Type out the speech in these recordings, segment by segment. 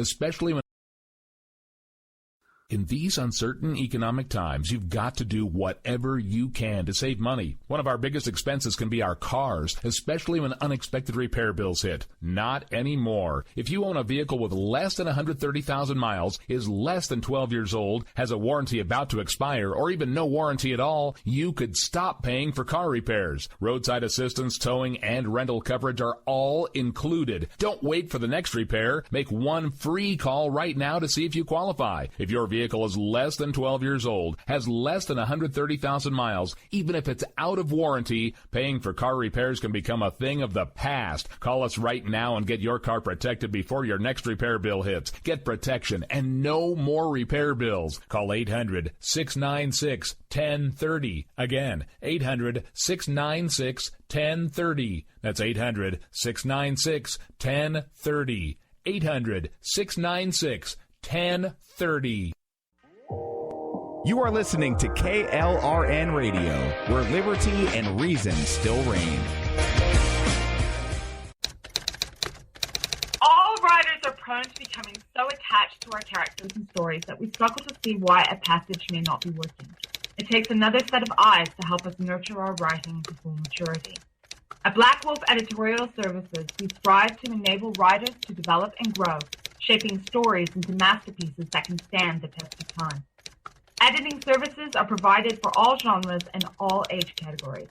especially when in these uncertain economic times, you've got to do whatever you can to save money. One of our biggest expenses can be our cars, especially when unexpected repair bills hit. Not anymore. If you own a vehicle with less than 130,000 miles, is less than 12 years old, has a warranty about to expire, or even no warranty at all, you could stop paying for car repairs. Roadside assistance, towing, and rental coverage are all included. Don't wait for the next repair. Make one free call right now to see if you qualify. If your vehicle is less than 12 years old, has less than 130,000 miles, even if it's out of warranty, paying for car repairs can become a thing of the past. Call us right now and get your car protected before your next repair bill hits. Get protection and no more repair bills. Call 800-696-1030. Again, 800-696-1030. That's 800-696-1030. 800-696-1030. You are listening to KLRN Radio, where liberty and reason still reign. All writers are prone to becoming so attached to our characters and stories that we struggle to see why a passage may not be working. It takes another set of eyes to help us nurture our writing into full maturity. At Black Wolf Editorial Services, we strive to enable writers to develop and grow, shaping stories into masterpieces that can stand the test of time. Editing services are provided for all genres and all age categories.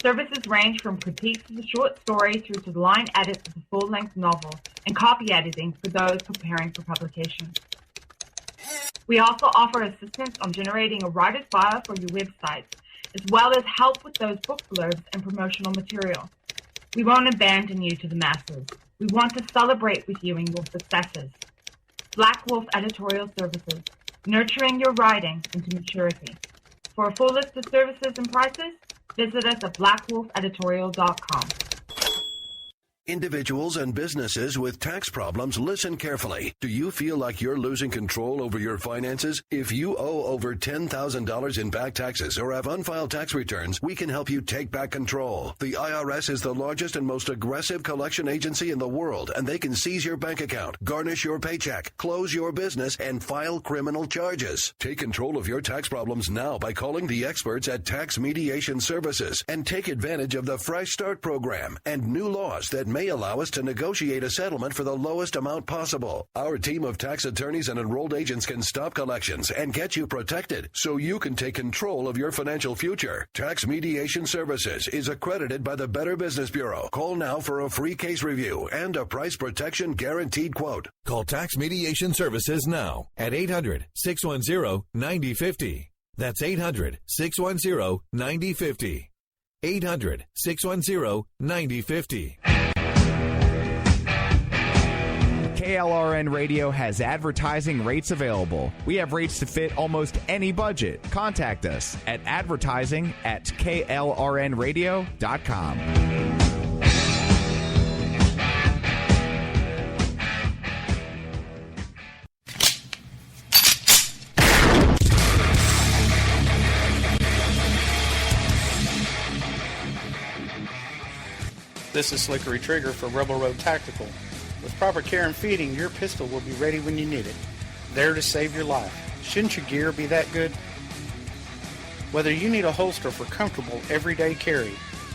Services range from critiques of the short story through to the line edits of the full-length novel and copy editing for those preparing for publication. We also offer assistance on generating a writer's bio for your websites, as well as help with those book blurbs and promotional material. We won't abandon you to the masses. We want to celebrate with you in your successes. Black Wolf Editorial Services, nurturing your writing into maturity. For a full list of services and prices, visit us at blackwolfeditorial.com. Individuals and businesses with tax problems, listen carefully. Do you feel like you're losing control over your finances? If you owe over $10,000 in back taxes or have unfiled tax returns, we can help you take back control. The IRS is the largest and most aggressive collection agency in the world, and they can seize your bank account, garnish your paycheck, close your business, and file criminal charges. Take control of your tax problems now by calling the experts at Tax Mediation Services and take advantage of the Fresh Start program and new laws that may allow us to negotiate a settlement for the lowest amount possible. Our team of tax attorneys and enrolled agents can stop collections and get you protected so you can take control of your financial future. Tax Mediation Services is accredited by the Better Business Bureau. Call now for a free case review and a price protection guaranteed quote. Call Tax Mediation Services now at 800-610-9050. That's 800-610-9050. 800-610-9050. KLRN Radio has advertising rates available. We have rates to fit almost any budget. Contact us at advertising@klrnradio.com. This is Slickery Trigger for Rebel Road Tactical. With proper care and feeding, your pistol will be ready when you need it, there to save your life. Shouldn't your gear be that good? Whether you need a holster for comfortable everyday carry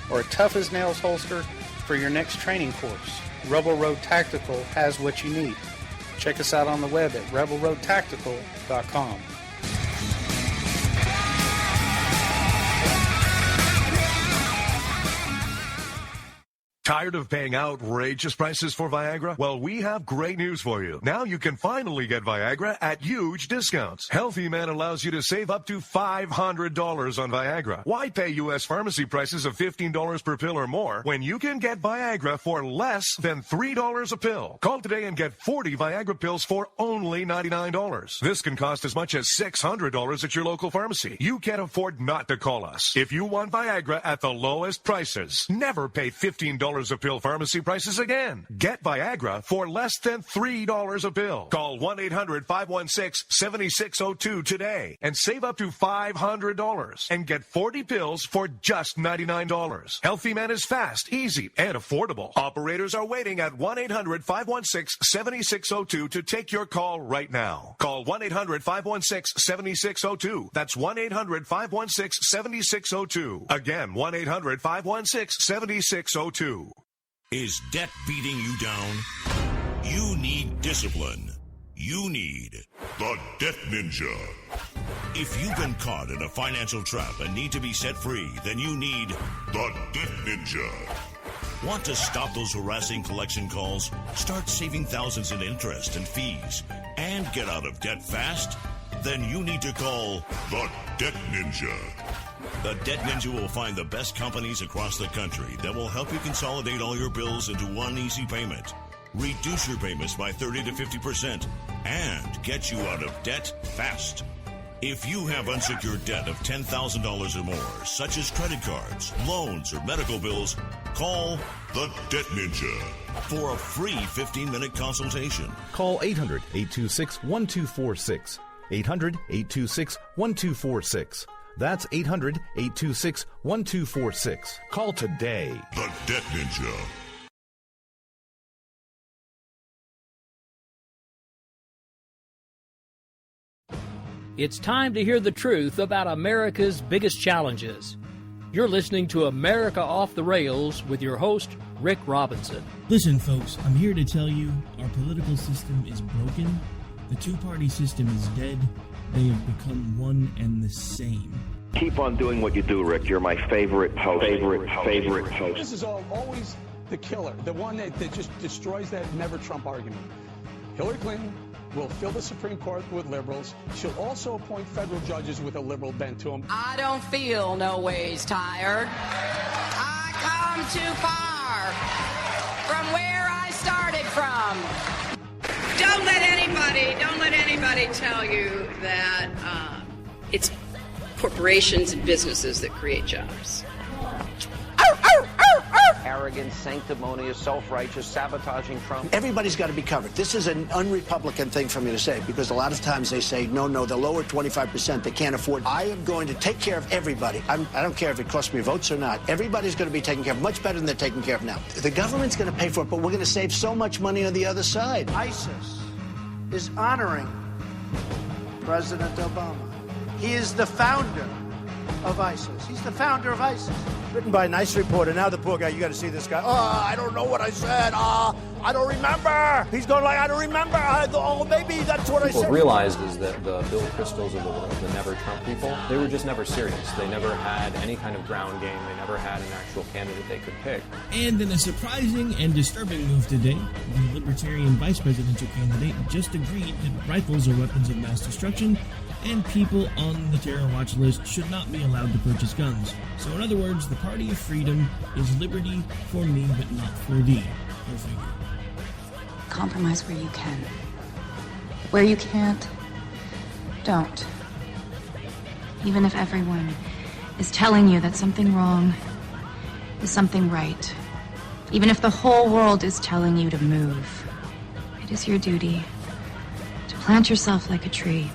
or a tough-as-nails holster for your next training course, Rebel Road Tactical has what you need. Check us out on the web at rebelroadtactical.com. Tired of paying outrageous prices for Viagra? Well, we have great news for you. Now you can finally get Viagra at huge discounts. Healthy Man allows you to save up to $500 on Viagra. Why pay U.S. pharmacy prices of $15 per pill or more when you can get Viagra for less than $3 a pill? Call today and get 40 Viagra pills for only $99. This can cost as much as $600 at your local pharmacy. You can't afford not to call us. If you want Viagra at the lowest prices, never pay $15 $3 a pill pharmacy prices again. Get Viagra for less than $3 a pill. Call 1-800-516-7602 today and save up to $500 and get 40 pills for just $99. Healthy Man is fast, easy, and affordable. Operators are waiting at 1-800-516-7602 to take your call right now. Call 1-800-516-7602. That's 1-800-516-7602. Again, 1-800-516-7602. Is debt beating you down? You need discipline. You need the Debt Ninja. If you've been caught in a financial trap and need to be set free, then you need the Debt Ninja. Want to stop those harassing collection calls? Start saving thousands in interest and fees and get out of debt fast? Then you need to call the Debt Ninja. The Debt Ninja will find the best companies across the country that will help you consolidate all your bills into one easy payment, reduce your payments by 30 to 50%, and get you out of debt fast. If you have unsecured debt of $10,000 or more, such as credit cards, loans, or medical bills, call the Debt Ninja for a free 15-minute consultation. Call 800-826-1246. 800-826-1246. That's 800-826-1246. Call today. The Debt Ninja. It's time to hear the truth about America's biggest challenges. You're listening to America Off the Rails with your host, Rick Robinson. Listen, folks, I'm here to tell you our political system is broken. The two-party system is dead. They have become one and the same. Keep on doing what you do, Rick. You're my favorite host. Favorite host. This is always the killer, the one that just destroys that never Trump argument. Hillary Clinton will fill the Supreme Court with liberals. She'll also appoint federal judges with a liberal bent to them. I don't feel no ways tired. I come too far from where I started from. Don't let anybody tell you that it's corporations and businesses that create jobs. Arrogant, sanctimonious, self-righteous, sabotaging Trump. Everybody's got to be covered. This is an un-Republican thing for me to say, because a lot of times they say, no, the lower 25%, they can't afford. I am going to take care of everybody. I don't care if it costs me votes or not. Everybody's going to be taken care of much better than they're taken care of now. The government's going to pay for it, but we're going to save so much money on the other side. ISIS is honoring President Obama. He is the founder of ISIS. He's the founder of ISIS. Written by a nice reporter. Now the poor guy, you got to see this guy. Oh, I don't know what I said. I don't remember. He's going like, I don't remember. Maybe that's what I said. What realized is that the Bill Kristols of the world, the never Trump people, they were just never serious. They never had any kind of ground game. They never had an actual candidate they could pick. And in a surprising and disturbing move today, the Libertarian vice presidential candidate just agreed that rifles are weapons of mass destruction and people on the terror watch list should not be allowed to purchase guns. So in other words, the party of freedom is liberty for me but not for thee. Go figure. Compromise where you can. Where you can't, don't. Even if everyone is telling you that something wrong is something right. Even if the whole world is telling you to move, it is your duty to plant yourself like a tree.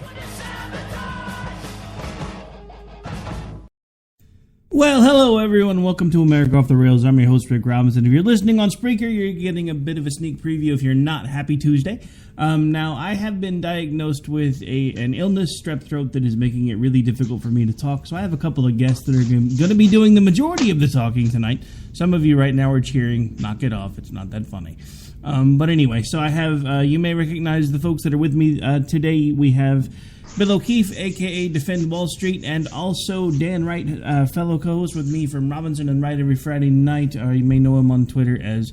Well, hello everyone. Welcome to America Off the Rails. I'm your host, Rick Robinson. If you're listening on Spreaker, you're getting a bit of a sneak preview if you're not. Happy Tuesday. Now, I have been diagnosed with an illness, strep throat, that is making it really difficult for me to talk. So I have a couple of guests that are going to be doing the majority of the talking tonight. Some of you right now are cheering. Knock it off. It's not that funny. But anyway, so I have, you may recognize the folks that are with me today. We have Bill O'Keefe, a.k.a. Defend Wall Street, and also Dan Wright, fellow co-host with me from Robinson and Wright every Friday night, or you may know him on Twitter as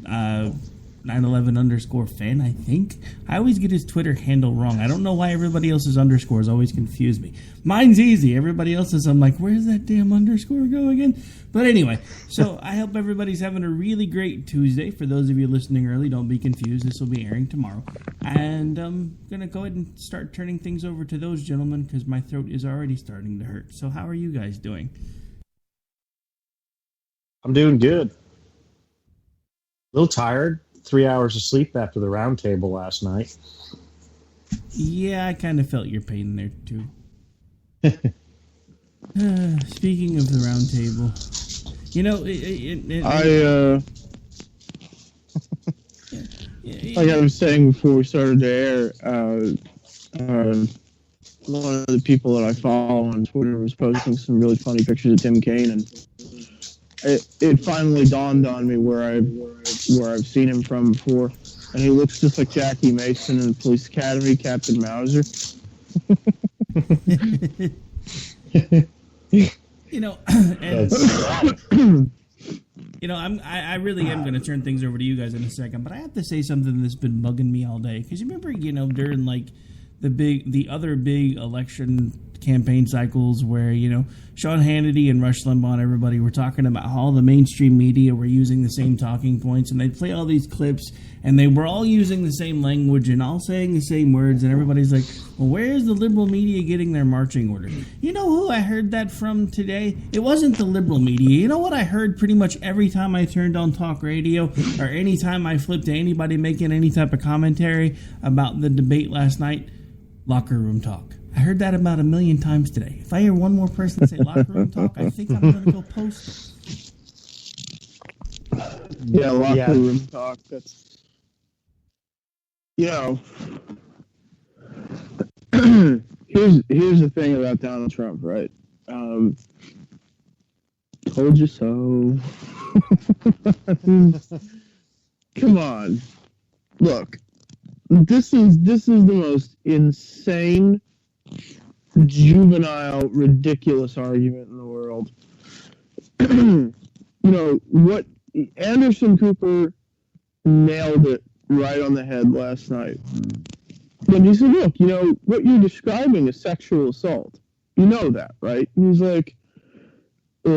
911_fan, I think. I always get his Twitter handle wrong. I don't know why everybody else's underscores always confuse me. Mine's easy. Everybody else's, I'm like, where's that damn underscore go again? But anyway, so I hope everybody's having a really great Tuesday. For those of you listening early, don't be confused. This will be airing tomorrow. And I'm going to go ahead and start turning things over to those gentlemen because my throat is already starting to hurt. So how are you guys doing? I'm doing good. little tired. 3 hours of sleep after the round table last night. Yeah, I kind of felt your pain there, too. Speaking of the round table, you know, like I was saying before we started to air, one of the people that I follow on Twitter was posting some really funny pictures of Tim Kaine, and it finally dawned on me where I've seen him from before, and he looks just like Jackie Mason in the Police Academy, Captain Mauser. You know, I really am going to turn things over to you guys in a second, but I have to say something that's been bugging me all day. Because you remember, during like the other big election campaign cycles where, Sean Hannity and Rush Limbaugh and everybody were talking about how all the mainstream media were using the same talking points, and they'd play all these clips, and they were all using the same language and all saying the same words, and everybody's like, well, where's the liberal media getting their marching orders? You know who I heard that from today? It wasn't the liberal media. You know what I heard pretty much every time I turned on talk radio or any time I flipped to anybody making any type of commentary about the debate last night? Locker room talk. I heard that about 1 million times today. If I hear one more person say locker room talk, I think I'm going to go post it. Yeah, locker room talk. That's, here's the thing about Donald Trump, right? Told you so. Come on. Look, this is the most insane, juvenile, ridiculous argument in the world. What Anderson Cooper nailed it right on the head last night. When he said, look, what you're describing is sexual assault. You know that, right? And he's like, he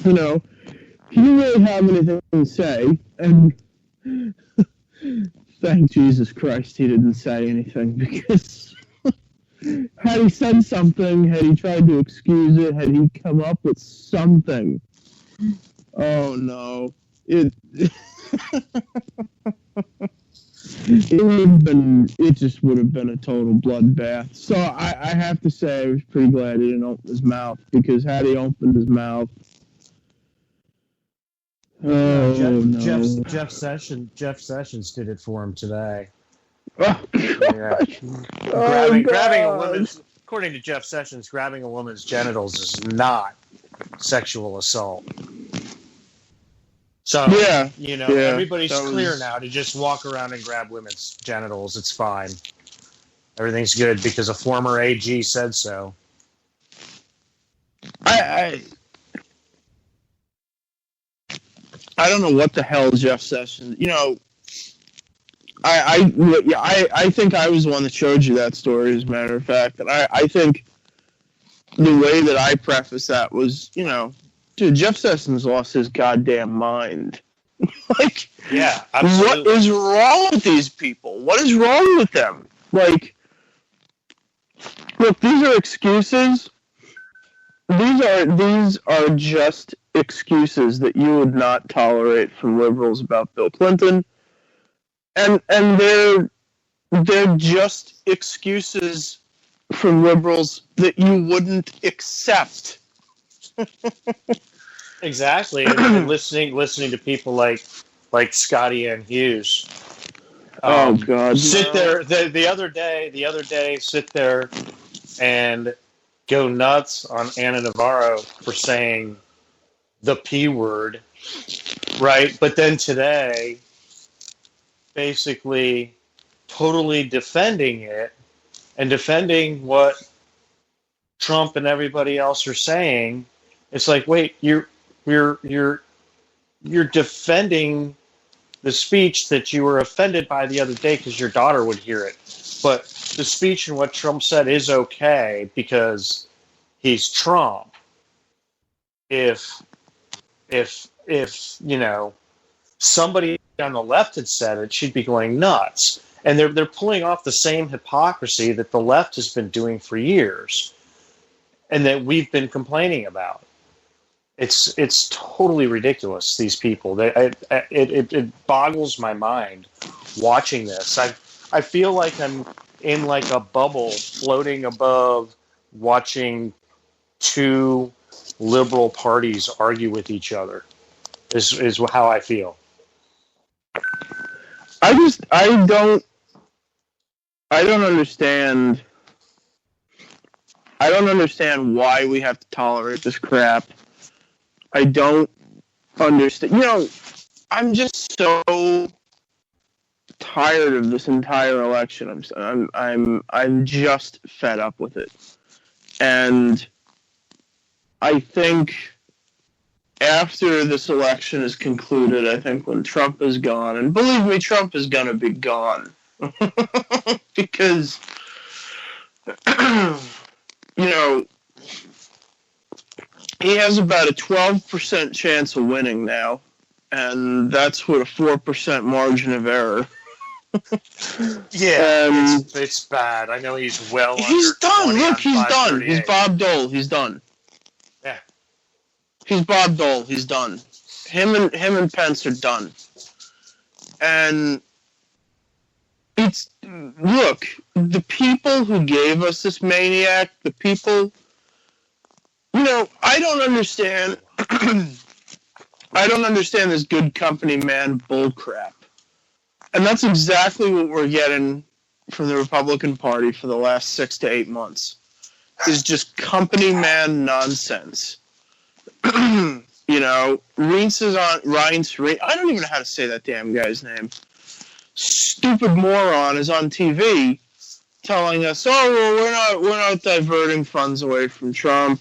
didn't really have anything to say, and thank Jesus Christ he didn't say anything, because had he said something, had he tried to excuse it, had he come up with something, oh no, it just would have been a total bloodbath. So I have to say I was pretty glad he didn't open his mouth, because had he opened his mouth, Jeff Sessions did it for him today. Grabbing a woman's, according to Jeff Sessions, grabbing a woman's genitals is not sexual assault. So everybody's clear now to just walk around and grab women's genitals. It's fine. Everything's good because a former AG said so. I don't know what the hell Jeff Sessions. I think I was the one that showed you that story, as a matter of fact. And I think the way that I prefaced that was, dude, Jeff Sessions lost his goddamn mind. Yeah, absolutely. What is wrong with these people? What is wrong with them? Look, these are excuses. These are just excuses that you would not tolerate from liberals about Bill Clinton, and they're just excuses from liberals that you wouldn't accept. Exactly, and listening to people like Scotty Ann Hughes. Oh God! Sit there the other day. Sit there and go nuts on Ana Navarro for saying the P word, right? But then today, basically totally defending it and defending what Trump and everybody else are saying. It's like, wait, you're defending the speech that you were offended by the other day because your daughter would hear it. But the speech and what Trump said is okay because he's Trump. If somebody on the left had said it, she'd be going nuts. And they're pulling off the same hypocrisy that the left has been doing for years and that we've been complaining about. It's totally ridiculous. These people, it boggles my mind watching this. I feel like I'm in like a bubble floating above watching two liberal parties argue with each other. Is how I feel. I don't understand. I don't understand why we have to tolerate this crap. I don't understand. You know, I'm just so tired of this entire election. I'm just fed up with it. And I think after this election is concluded, I think when Trump is gone, and believe me, Trump is going to be gone. Because, you know, he has about a 12% chance of winning now, and that's with a 4% margin of error. Yeah, it's bad. I know he's well. He's done. Look, he's done. He's Bob Dole. He's done. Yeah, he's Bob Dole. He's done. Him and Pence are done. And it's look, the people who gave us this maniac, the people. You know, I don't understand. I don't understand this good company man bullcrap. And that's exactly what we're getting from the Republican Party for the last 6 to 8 months. Is just company man nonsense. You know, Reince is on Reince. I don't even know how to say that damn guy's name. Stupid moron is on TV telling us, "Oh, well, we're not diverting funds away from Trump.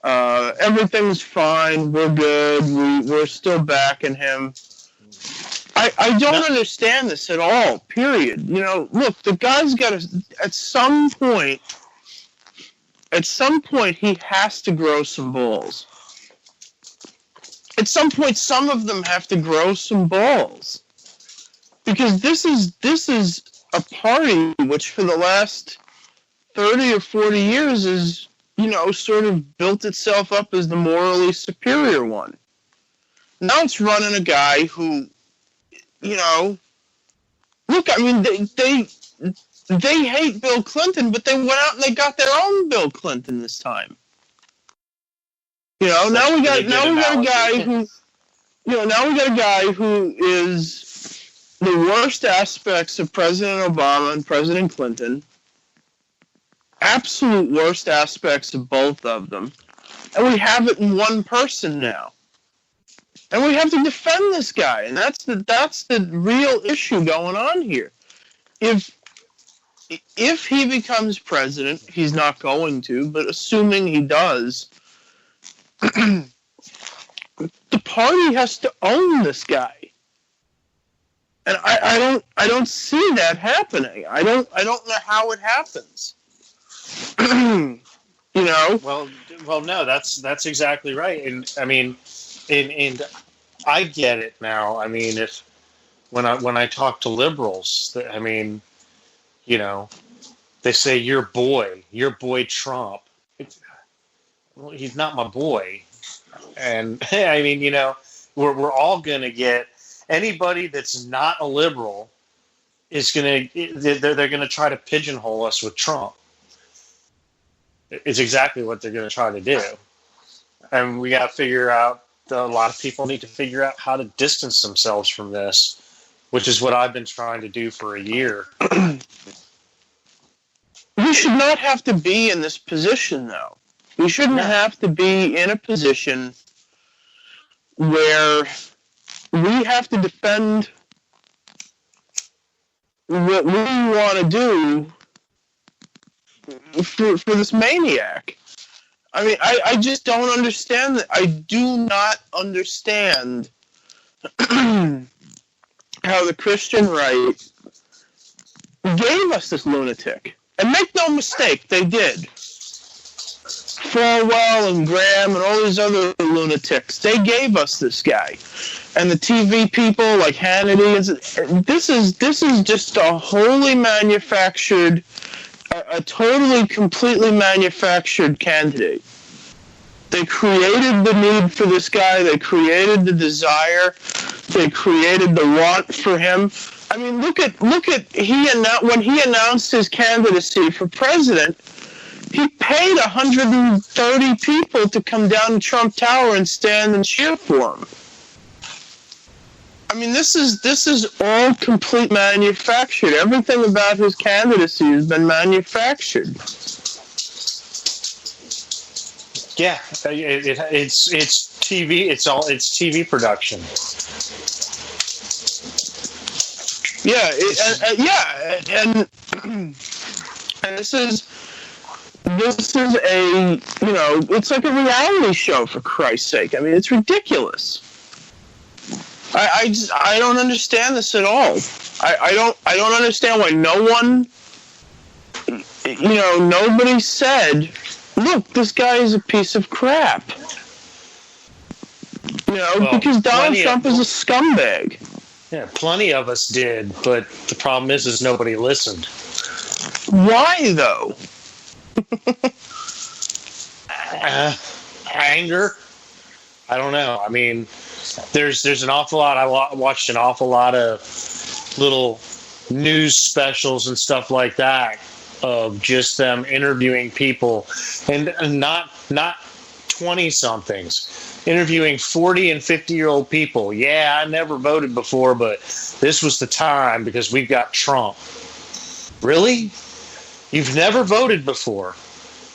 Everything's fine. We're good. We're still backing him." I don't understand this at all, period. You know, look, the guy's got to, at some point, he has to grow some balls. At some point, some of them have to grow some balls. Because this is a party which for the last 30 or 40 years is, you know, sort of built itself up as the morally superior one. Now it's running a guy who, you know, look, I mean, they hate Bill Clinton, but they went out and they got their own Bill Clinton this time. You know, now we got a guy who is the worst aspects of President Obama and President Clinton. Absolute worst aspects of both of them. And we have it in one person now. And we have to defend this guy, and that's the real issue going on here. If he becomes president, he's not going to, but assuming he does, the party has to own this guy. And I don't see that happening. I don't know how it happens. You know? Well, no, that's exactly right. And I mean, and I get it now. I mean, when I talk to liberals, I mean, you know, they say your boy Trump. Well, he's not my boy, and I mean, you know, we're all gonna get anybody that's not a liberal is they're gonna try to pigeonhole us with Trump. It's exactly what they're gonna try to do, and we got to figure out. A lot of people need to figure out how to distance themselves from this, which is what I've been trying to do for a year. We should not have to be in this position, though. We shouldn't have to be in a position where we have to defend what we want to do for this maniac. I mean, I just don't understand that. I do not understand how the Christian right gave us this lunatic. And make no mistake, they did. Falwell and Graham and all these other lunatics, they gave us this guy. And the TV people like Hannity, this is just a wholly manufactured, a totally, completely manufactured candidate. They created the need for this guy. They created the desire. They created the want for him. I mean, look at when he announced his candidacy for president, he paid 130 people to come down to Trump Tower and stand and cheer for him. I mean, this is all complete manufactured. Everything about his candidacy has been manufactured. Yeah, it's TV. It's TV production. Yeah, and this is a, it's like a reality show, for Christ's sake. I mean, it's ridiculous. I don't understand this at all. I don't understand why no one, nobody said, look, this guy is a piece of crap. Because Donald Trump is a scumbag. Yeah, plenty of us did, but the problem is nobody listened. Why, though? Anger? I don't know. I mean, there's an awful lot. I watched an awful lot of little news specials and stuff like that of just them interviewing people, and not 20-somethings. Interviewing 40 and 50-year-old people. Yeah, I never voted before, but this was the time because we've got Trump. Really? You've never voted before,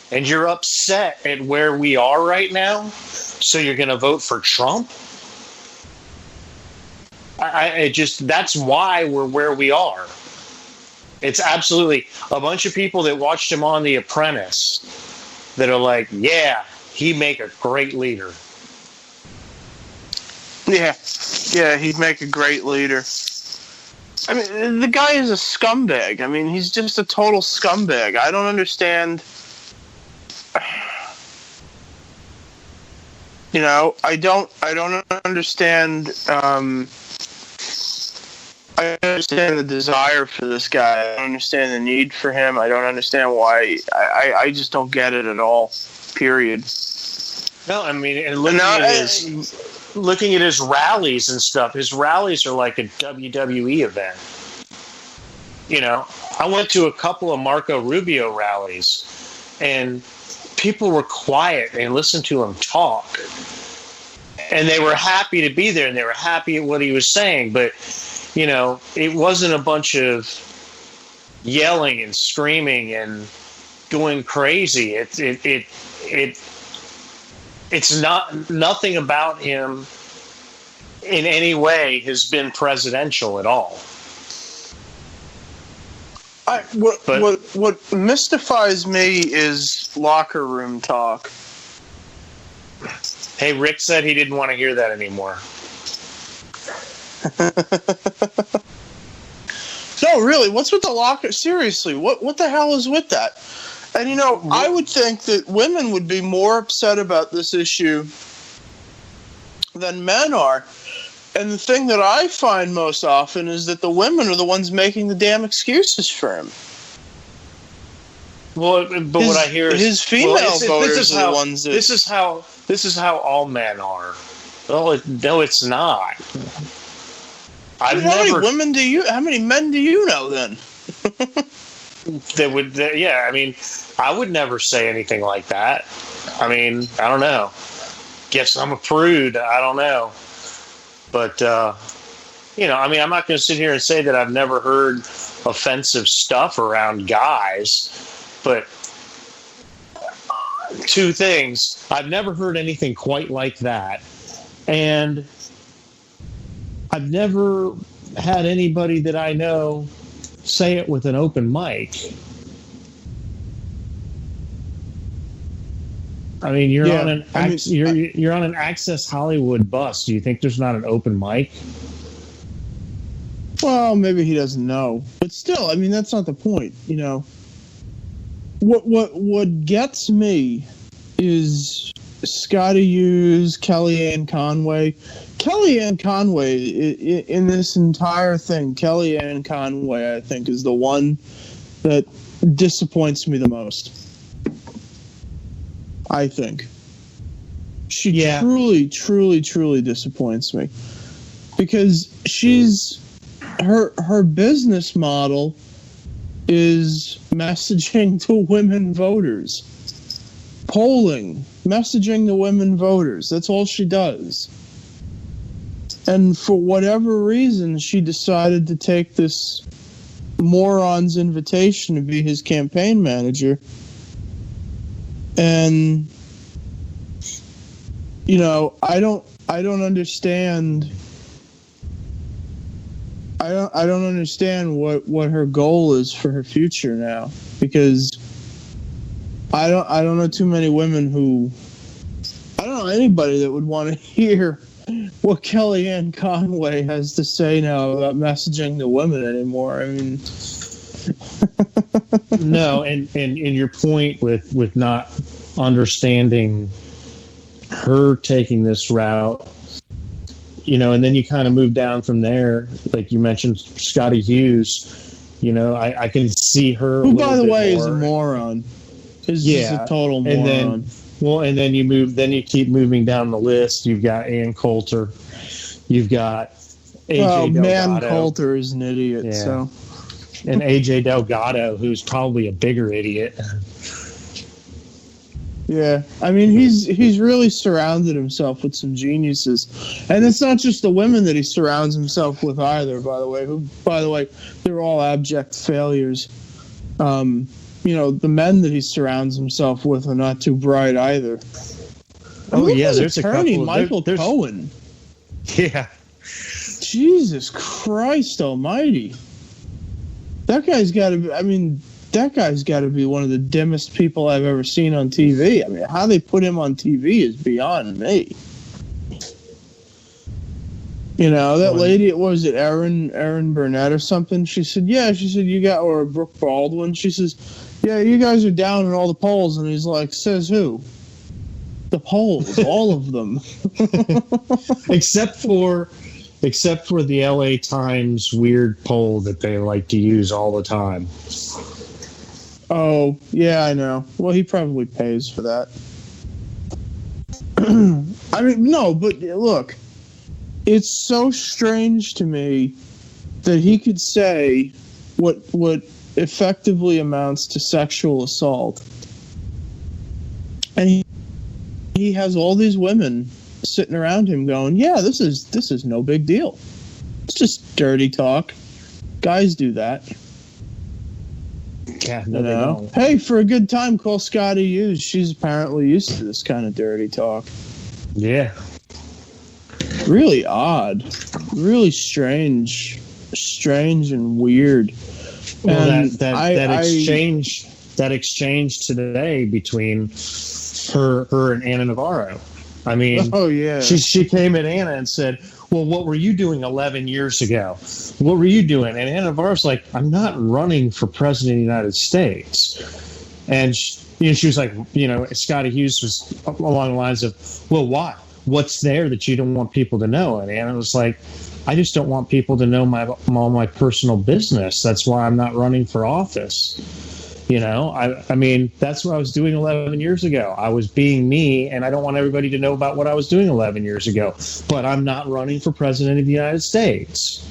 and you're upset at where we are right now, so you're going to vote for Trump? That's why we're where we are. It's absolutely a bunch of people that watched him on The Apprentice that are like, yeah, he'd make a great leader. Yeah, he'd make a great leader. I mean, the guy is a scumbag. I mean, he's just a total scumbag. I don't understand. I don't understand. I understand the desire for this guy. I don't understand the need for him. I don't understand why. I just don't get it at all. Period. No, I mean, and looking at his rallies and stuff, his rallies are like a WWE event. I went to a couple of Marco Rubio rallies, and people were quiet and listened to him talk. And they were happy to be there, and they were happy at what he was saying. But, it wasn't a bunch of yelling and screaming and going crazy. It's nothing about him in any way has been presidential at all. What mystifies me is locker room talk. Hey, Rick said he didn't want to hear that anymore. No, really, what's with the locker? Seriously, what the hell is with that? And, I would think that women would be more upset about this issue than men are. And the thing that I find most often is that the women are the ones making the damn excuses for him. Well, but what I hear is his female voters are the ones that... This is how all men are. No, it's not. How many men do you know then? I mean, I would never say anything like that. I mean, I don't know. Guess I'm a prude. I don't know. But, I mean, I'm not going to sit here and say that I've never heard offensive stuff around guys. But two things. I've never heard anything quite like that. And I've never had anybody that I know say it with an open mic. I mean, you're on an Access Hollywood bus. Do you think there's not an open mic? Well, maybe he doesn't know, but still, I mean, that's not the point. What gets me is Scotty Hughes, Kellyanne Conway. Kellyanne Conway, in this entire thing, Kellyanne Conway, I think, is the one that disappoints me the most. I think. truly, truly, truly disappoints me, because her business model is messaging to women voters, polling, messaging to women voters. That's all she does. And for whatever reason, she decided to take this moron's invitation to be his campaign manager. And, you know, I don't understand. I don't understand what her goal is for her future now, because I don't know too many women who, I don't know anybody that would want to hear what Kellyanne Conway has to say now about messaging to women anymore. I mean, no, and your point with not understanding her taking this route, you know, and then you kind of move down from there. Like you mentioned, Scotty Hughes, you know, I can see her. Who, by the way, is a moron. Is a total moron. And then you keep moving down the list. You've got Ann Coulter. You've got AJ Delgado. Man, Coulter is an idiot. Yeah. So, and AJ Delgado, who's probably a bigger idiot. Yeah, I mean, he's really surrounded himself with some geniuses, and it's not just the women that he surrounds himself with either. By the way, they're all abject failures. You know, the men that he surrounds himself with are not too bright either. Oh yeah, there's attorney, a couple. Michael Cohen. Yeah. Jesus Christ Almighty. That guy's got to be. I mean, that guy's got to be one of the dimmest people I've ever seen on TV. I mean, how they put him on TV is beyond me. You know, that lady, what was it, Erin Burnett or something? She said, you got, or Brooke Baldwin. She says, yeah, you guys are down in all the polls. And he's like, says who? The polls, all of them. Except for the LA Times weird poll that they like to use all the time. Oh, yeah, I know. Well, he probably pays for that. I mean, no, but look, it's so strange to me that he could say what effectively amounts to sexual assault. And he has all these women sitting around him going, yeah, this is no big deal. It's just dirty talk. Guys do that. Yeah, no, they don't. Hey, for a good time, call Scotty Hughes. She's apparently used to this kind of dirty talk. Yeah. Really odd. Really strange and weird. Well, and that exchange today between her and Anna Navarro. I mean, oh yeah, she came at Anna and said, well, what were you doing 11 years ago? What were you doing? And Anna Navarro's like, I'm not running for president of the United States. And she was like, Scotty Hughes was along the lines of, well, why? What's there that you don't want people to know? And Anna was like, I just don't want people to know all my personal business. That's why I'm not running for office. I mean, that's what I was doing 11 years ago. I was being me, and I don't want everybody to know about what I was doing 11 years ago. But I'm not running for president of the United States.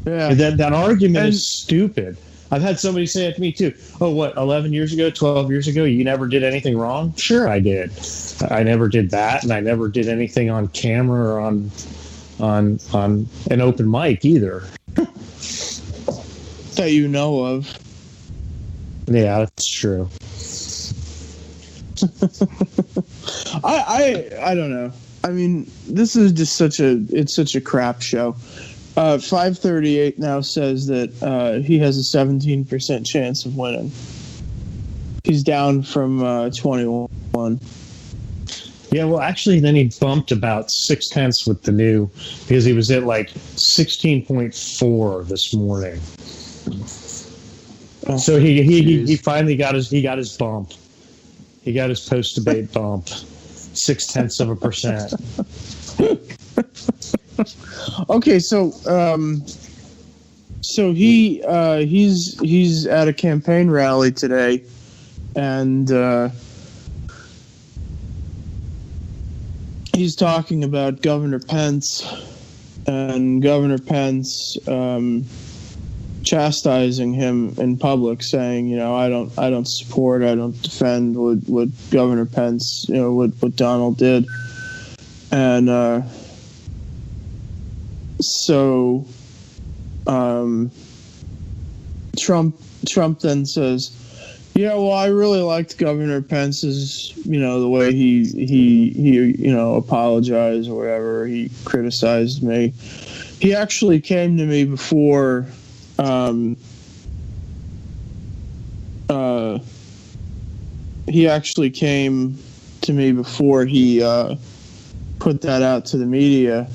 Yeah. That argument is stupid. I've had somebody say it to me, too. Oh, what, 11 years ago, 12 years ago, you never did anything wrong? Sure, I did. I never did that, and I never did anything on camera or on an open mic either. That you know of. Yeah, that's true. I don't know. I mean, this is just such a crap show. 538 now says that he has a 17% chance of winning. He's down from 21. Yeah, well, actually, then he bumped about 0.6 with the new, because he was at like 16.4 this morning. So he finally got his bump. He got his post-debate bump, 0.6%. Okay, so he's at a campaign rally today, and he's talking about Governor Pence, and Governor Pence chastising him in public, saying, I don't support, I don't defend what Governor Pence, what Donald did, and so Trump then says, yeah, well, I really liked Governor Pence's, the way he apologized or whatever. He criticized me. He actually came to me before, he put that out to the media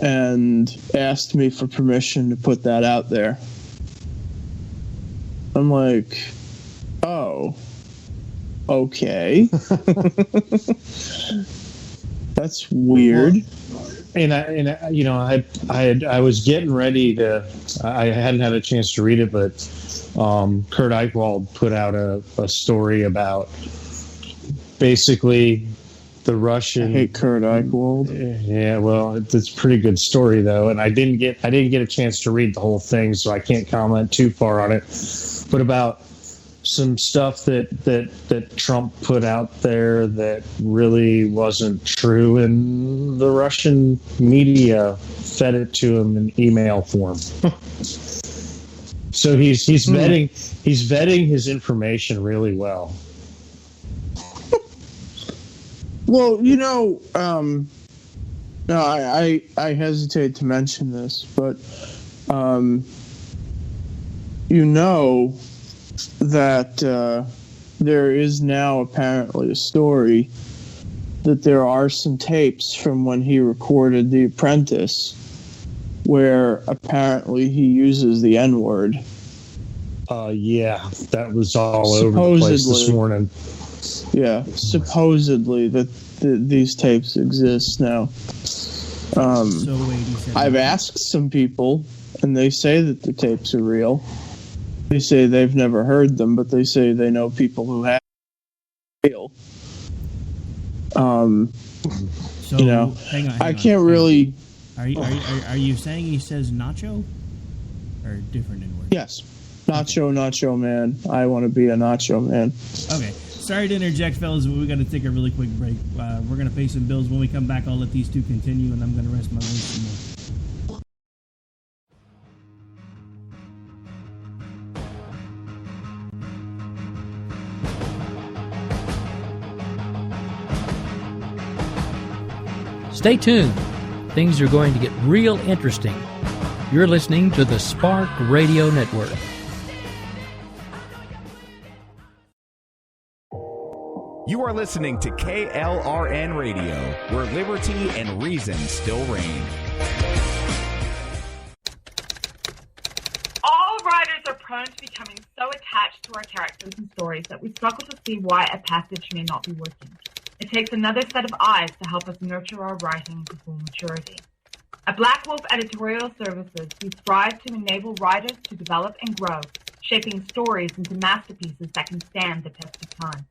and asked me for permission to put that out there. I'm like, oh, okay. That's weird. I was getting ready to. I hadn't had a chance to read it, but Kurt Eichwald put out a story about basically the Russian. I hate Kurt Eichwald. Yeah, well, it's a pretty good story though, and I didn't get a chance to read the whole thing, so I can't comment too far on it. But about some stuff that Trump put out there that really wasn't true, and the Russian media fed it to him in email form. So he's vetting his information really well. Well, I hesitate to mention this, but that there is now apparently a story that there are some tapes from when he recorded The Apprentice where apparently he uses the N-word. Yeah, that was all over the place this morning. Yeah, supposedly that these tapes exist now. I've asked some people, and they say that the tapes are real. They say they've never heard them, but they say they know people who have. Real. Hang on. I can't really. Are you saying he says nacho, or different N-word? Yes, nacho man. I want to be a nacho man. Okay. Sorry to interject, fellas, but we got to take a really quick break. We're going to pay some bills. When we come back, I'll let these two continue, and I'm going to rest my voice some more. Stay tuned. Things are going to get real interesting. You're listening to the Spark Radio Network. You are listening to KLRN Radio, where liberty and reason still reign. All writers are prone to becoming so attached to our characters and stories that we struggle to see why a passage may not be working. It takes another set of eyes to help us nurture our writing to full maturity. At Black Wolf Editorial Services, we strive to enable writers to develop and grow, shaping stories into masterpieces that can stand the test of time.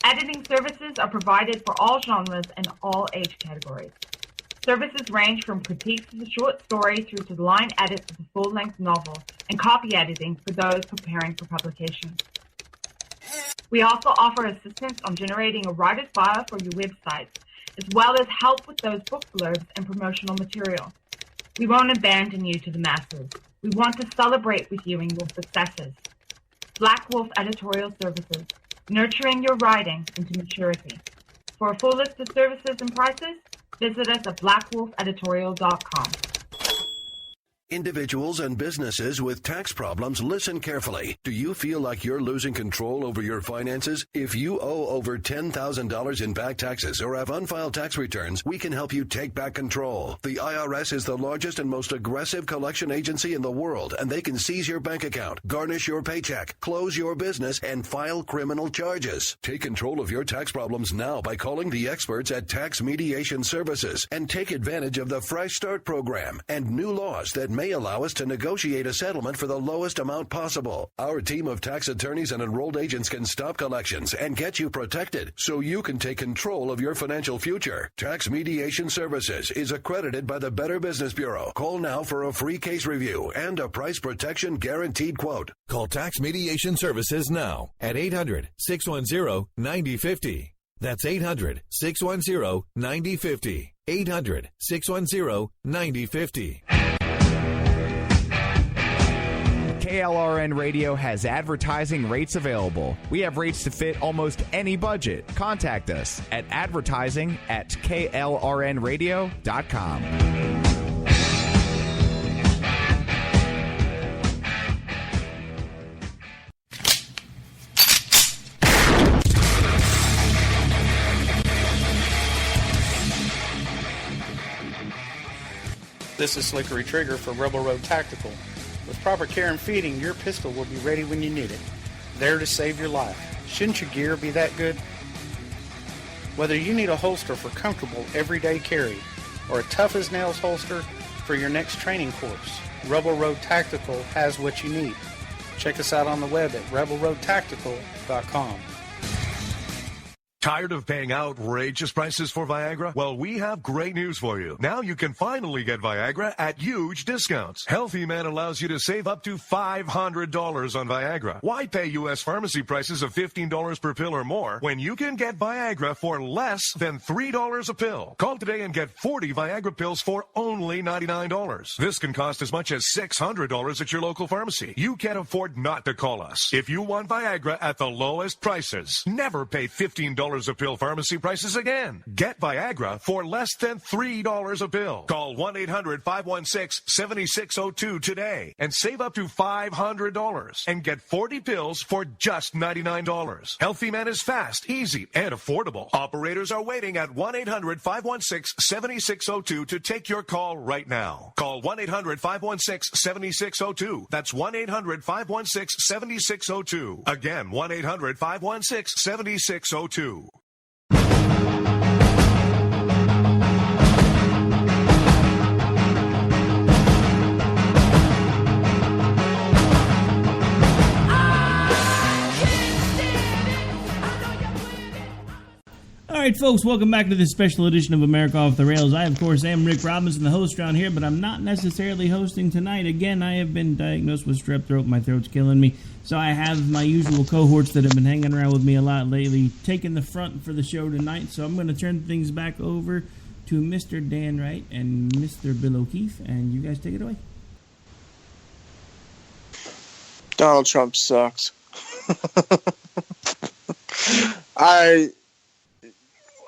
Editing services are provided for all genres and all age categories. Services range from critiques of the short story through to the line edits of the full-length novel and copy editing for those preparing for publication. We also offer assistance on generating a writer's bio for your websites, as well as help with those book blurbs and promotional material. We won't abandon you to the masses. We want to celebrate with you in your successes. Black Wolf Editorial Services, nurturing your writing into maturity. For a full list of services and prices, visit us at blackwolfeditorial.com. Individuals and businesses with tax problems, listen carefully. Do you feel like you're losing control over your finances? If you owe over $10,000 in back taxes or have unfiled tax returns, we can help you take back control. The IRS is the largest and most aggressive collection agency in the world, and they can seize your bank account, garnish your paycheck, close your business, and file criminal charges. Take control of your tax problems now by calling the experts at Tax Mediation Services and take advantage of the Fresh Start program and new laws that may allow us to negotiate a settlement for the lowest amount possible. Our team of tax attorneys and enrolled agents can stop collections and get you protected so you can take control of your financial future. Tax Mediation Services is accredited by the Better Business Bureau. Call now for a free case review and a price protection guaranteed quote. Call Tax Mediation Services now at 800-610-9050. That's 800-610-9050. 800-610-9050. KLRN Radio has advertising rates available. We have rates to fit almost any budget. Contact us at advertising@klrnradio.com. This is Slickery Trigger for Rebel Road Tactical. With proper care and feeding, your pistol will be ready when you need it. There to save your life. Shouldn't your gear be that good? Whether you need a holster for comfortable everyday carry or a tough-as-nails holster for your next training course, Rebel Road Tactical has what you need. Check us out on the web at rebelroadtactical.com. Tired of paying outrageous prices for Viagra? Well, we have great news for you. Now you can finally get Viagra at huge discounts. Healthy Man allows you to save up to $500 on Viagra. Why pay U.S. pharmacy prices of $15 per pill or more when you can get Viagra for less than $3 a pill? Call today and get 40 Viagra pills for only $99. This can cost as much as $600 at your local pharmacy. You can't afford not to call us. If you want Viagra at the lowest prices, never pay $15 a pill pharmacy prices again. Get Viagra for less than $3 a pill. Call 1-800-516-7602 today and save up to $500 and get 40 pills for just $99. Healthy Man is fast, easy, and affordable. Operators are waiting at 1-800-516-7602 to take your call right now. Call 1-800-516-7602. That's 1-800-516-7602. Again, 1-800-516-7602. All right, folks, welcome back to this special edition of America Off the Rails. I, of course, am Rick Robinson, the host around here, but I'm not necessarily hosting tonight. Again, I have been diagnosed with strep throat. My throat's killing me. So I have my usual cohorts that have been hanging around with me a lot lately taking the front for the show tonight. So I'm going to turn things back over to Mr. Dan Wright and Mr. Bill O'Keefe, and you guys take it away. Donald Trump sucks.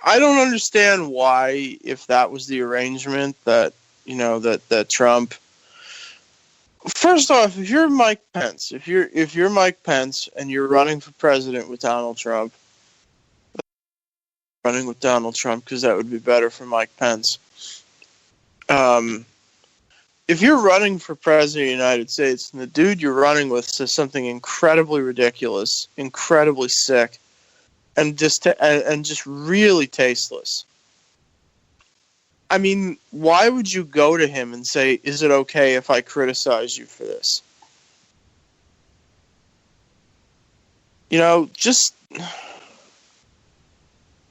I don't understand why, if that was the arrangement, that, you know, that Trump. First off, if you're Mike Pence, if you're Mike Pence and you're running for president with Donald Trump, because that would be better for Mike Pence. If you're running for president of the United States and the dude you're running with says something incredibly ridiculous, incredibly sick, and just really tasteless. I mean, why would you go to him and say, is it okay if I criticize you for this? You know, just,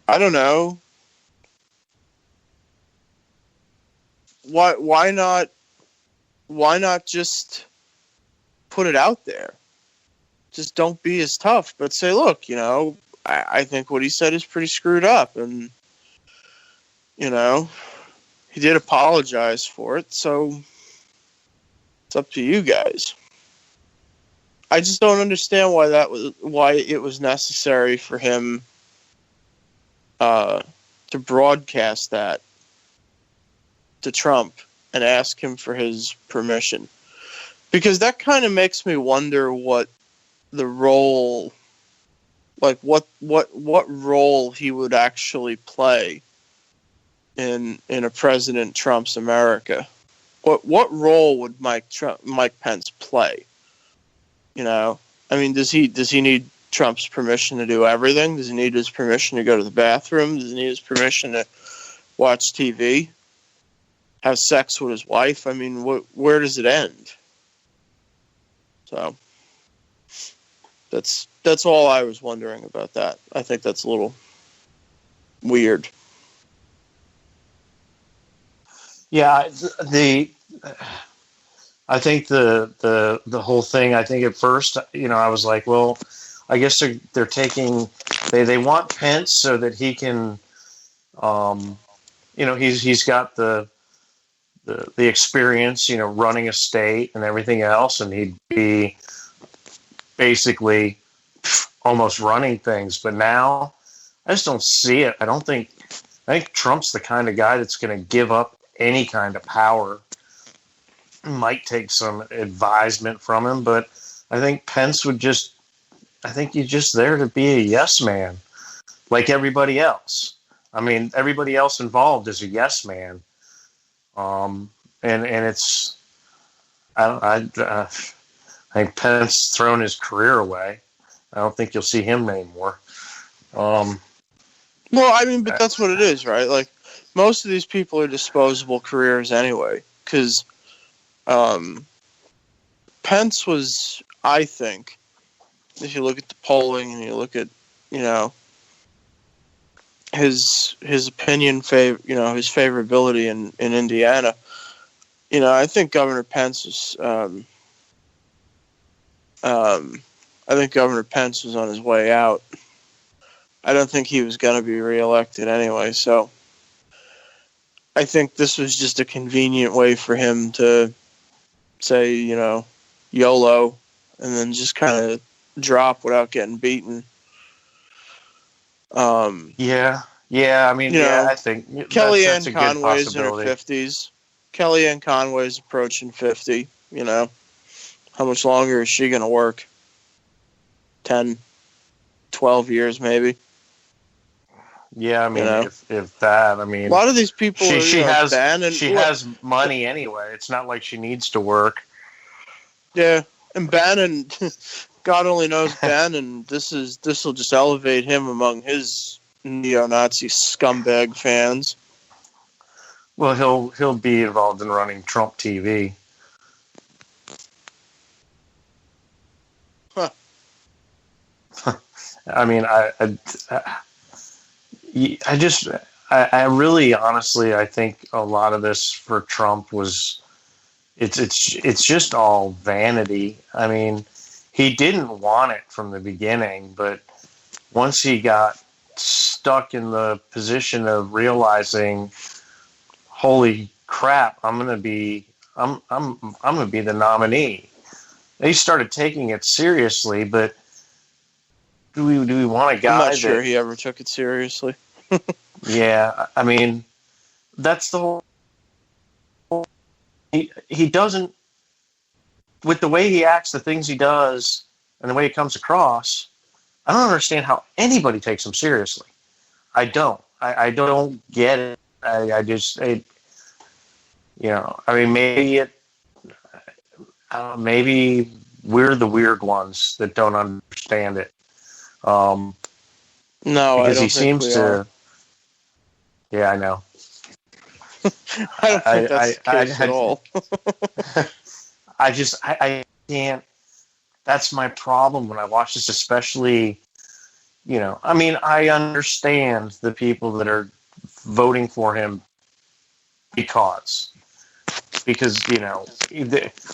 I don't know. Why not just put it out there? Just don't be as tough, but say, look, you know, I think what he said is pretty screwed up, and, you know, he did apologize for it, so it's up to you guys. I just don't understand why it was necessary for him to broadcast that to Trump and ask him for his permission, because that kind of makes me wonder what the role. Like what role he would actually play in a President Trump's America? What role would Mike Pence play? You know, I mean, does he need Trump's permission to do everything? Does he need his permission to go to the bathroom? Does he need his permission to watch TV? have sex with his wife. I mean, where does it end? So that's all I was wondering about that. I think that's a little weird. Yeah, I think the whole thing. I think at first, I was like, well, I guess they're taking they want Pence so that he can, he's got the experience, running a state and everything else, and he'd be basically almost running things. But now, I just don't see it. I think Trump's the kind of guy that's going to give up any kind of power. Might take some advisement from him, but I think Pence I think he's just there to be a yes man, like everybody else. I mean, everybody else involved is a yes man. And it's, I think Pence thrown his career away. I don't think you'll see him anymore. Well, I mean, but that's what it is, right? Like, most of these people are disposable careers anyway, because Pence was, I think, if you look at the polling and you look at, his opinion, his favorability in Indiana, I think Governor Pence was, I think Governor Pence was on his way out. I don't think he was going to be reelected anyway, so I think this was just a convenient way for him to say, YOLO, and then just kind of drop without getting beaten. Yeah. I mean, I think Kellyanne Conway's in her 50s. Kellyanne Conway's approaching 50. How much longer is she going to work? 10, 12 years, maybe. Yeah, I mean, if that, I mean, a lot of these people she has money anyway. It's not like she needs to work. Yeah, and Bannon, God only knows Bannon. This will just elevate him among his neo-Nazi scumbag fans. Well, he'll be involved in running Trump TV. Huh. I mean, I really, honestly, I think a lot of this for Trump was, it's just all vanity. I mean, he didn't want it from the beginning, but once he got stuck in the position of realizing, holy crap, I'm gonna be the nominee. He started taking it seriously, but do we want a guy? I'm not sure he ever took it seriously. Yeah, I mean, that's the whole. He doesn't, with the way he acts, the things he does, and the way he comes across. I don't understand how anybody takes him seriously. I don't. I don't get it. I mean, maybe we're the weird ones that don't understand it. No, because I don't he think seems to. are. Yeah, I know. I don't think that's the case at all. I can't. That's my problem when I watch this, especially, I mean, I understand the people that are voting for him because,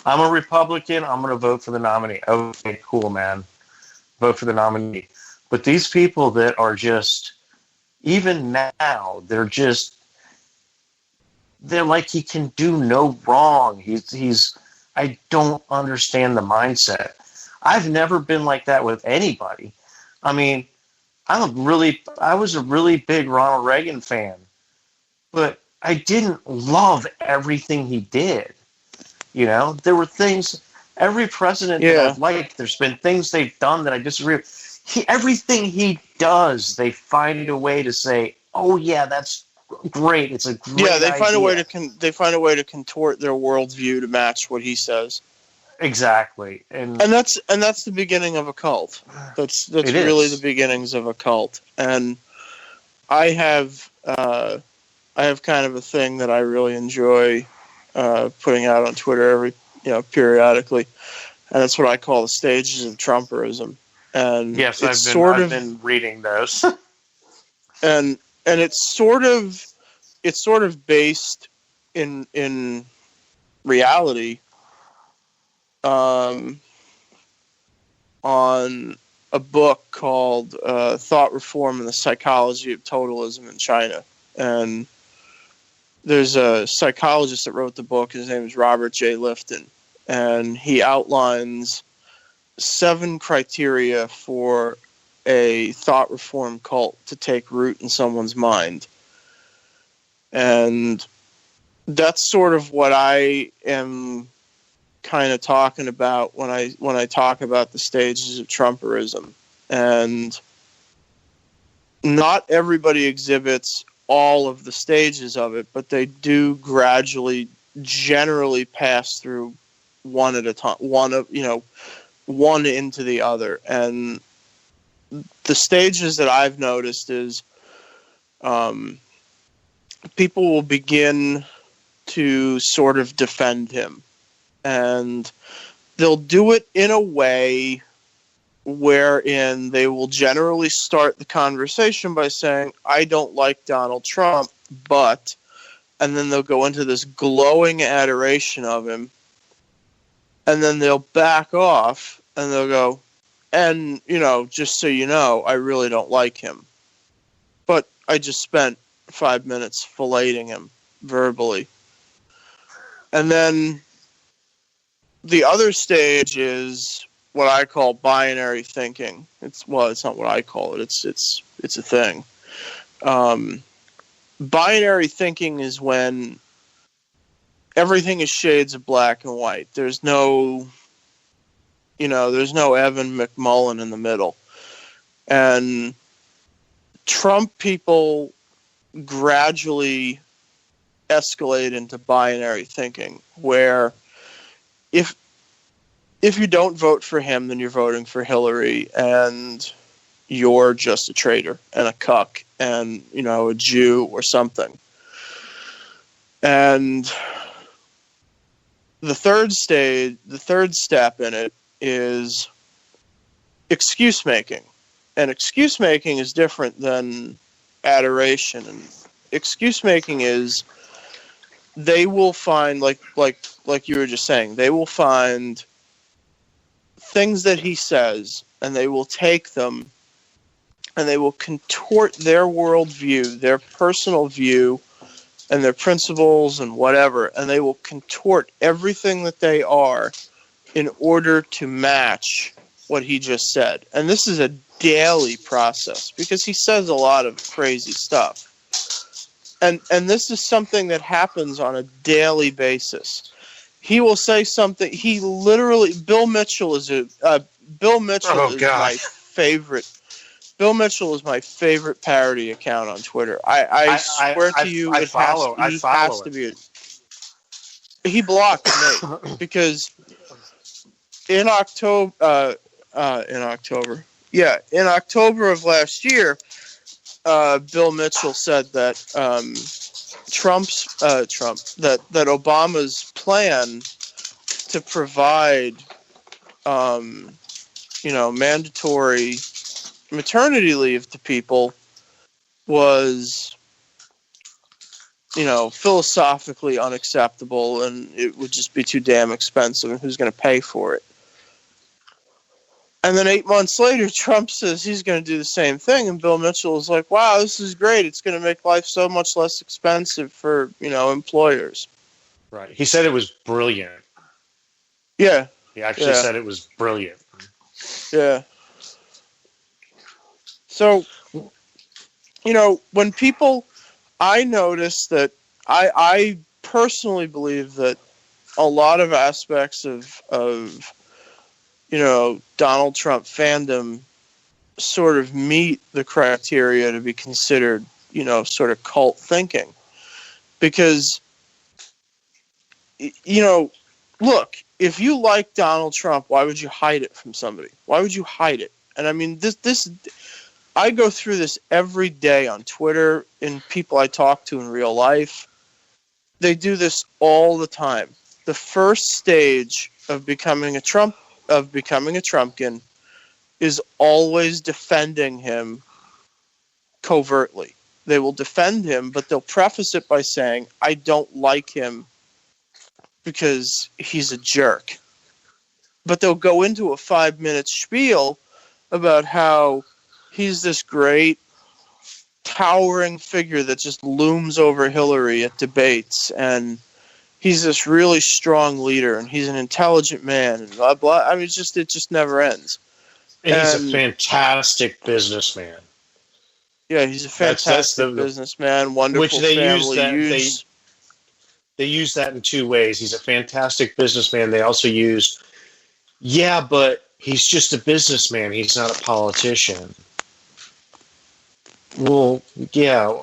I'm a Republican, I'm going to vote for the nominee. Okay, cool, man. Vote for the nominee. But these people that are just, even now, they're like, he can do no wrong. I don't understand the mindset. I've never been like that with anybody. I mean, I was a really big Ronald Reagan fan, but I didn't love everything he did. There were things, every president that I've liked, there's been things they've done that I disagree with. Everything he does, they find a way to say, "Oh yeah, that's great. It's a great idea." They find a way to contort their worldview to match what he says. Exactly, and that's the beginning of a cult. That's really the beginnings of a cult. And I have have kind of a thing that I really enjoy putting out on Twitter periodically, and that's what I call the stages of Trumperism. And Yes, it's I've been reading those. and it's sort of based in reality on a book called Thought Reform and the Psychology of Totalism in China. And there's a psychologist that wrote the book. His name is Robert J. Lifton. And he outlines 7 criteria for a thought reform cult to take root in someone's mind. And that's sort of what I am kind of talking about when I talk about the stages of Trumperism. And not everybody exhibits all of the stages of it, but they do generally pass through one at a time, one into the other. And the stages that I've noticed is people will begin to sort of defend him. And they'll do it in a way wherein they will generally start the conversation by saying, I don't like Donald Trump, but, and then they'll go into this glowing adoration of him, and then they'll back off, and they'll go, and, just so you know, I really don't like him. But I just spent 5 minutes filleting him verbally. And then the other stage is what I call binary thinking. It's not what I call it. It's a thing. Binary thinking is when everything is shades of black and white. There's no Evan McMullen in the middle. And Trump people gradually escalate into binary thinking, where if you don't vote for him, then you're voting for Hillary, and you're just a traitor and a cuck and, a Jew or something. And the third step in it is excuse making. And excuse making is different than adoration. And excuse making is they will find, like you were just saying, they will find things that he says, and they will take them and they will contort their worldview, their personal view, and their principles and whatever, and they will contort everything that they are in order to match what he just said. And this is a daily process because he says a lot of crazy stuff. And this is something that happens on a daily basis. He will say something. He literally, Bill Mitchell is my favorite. Bill Mitchell is my favorite parody account on Twitter. I swear to you, it has to be. He blocked me because in October of last year, Bill Mitchell said that that Obama's plan to provide mandatory maternity leave to people was philosophically unacceptable, and it would just be too damn expensive, and who's going to pay for it? And then 8 months later, Trump says he's going to do the same thing, and Bill Mitchell is like, wow, this is great. It's going to make life so much less expensive for, employers. Right. He said it was brilliant. Yeah. He actually said it was brilliant. Yeah. So, when people, I notice that I personally believe that a lot of aspects of Donald Trump fandom sort of meet the criteria to be considered, sort of cult thinking. Because, look, if you like Donald Trump, why would you hide it from somebody? Why would you hide it? And I mean, I go through this every day on Twitter and people I talk to in real life. They do this all the time. The first stage of becoming a Trumpkin is always defending him covertly. They will defend him, but they'll preface it by saying, I don't like him because he's a jerk. But they'll go into a 5-minute spiel about how he's this great, towering figure that just looms over Hillary at debates, and he's this really strong leader, and he's an intelligent man, and blah, blah. I mean, it just never ends. And he's a fantastic businessman. Yeah, he's a fantastic businessman, wonderful which they family. They use that in two ways. He's a fantastic businessman. They also use, but he's just a businessman. He's not a politician. Well, yeah,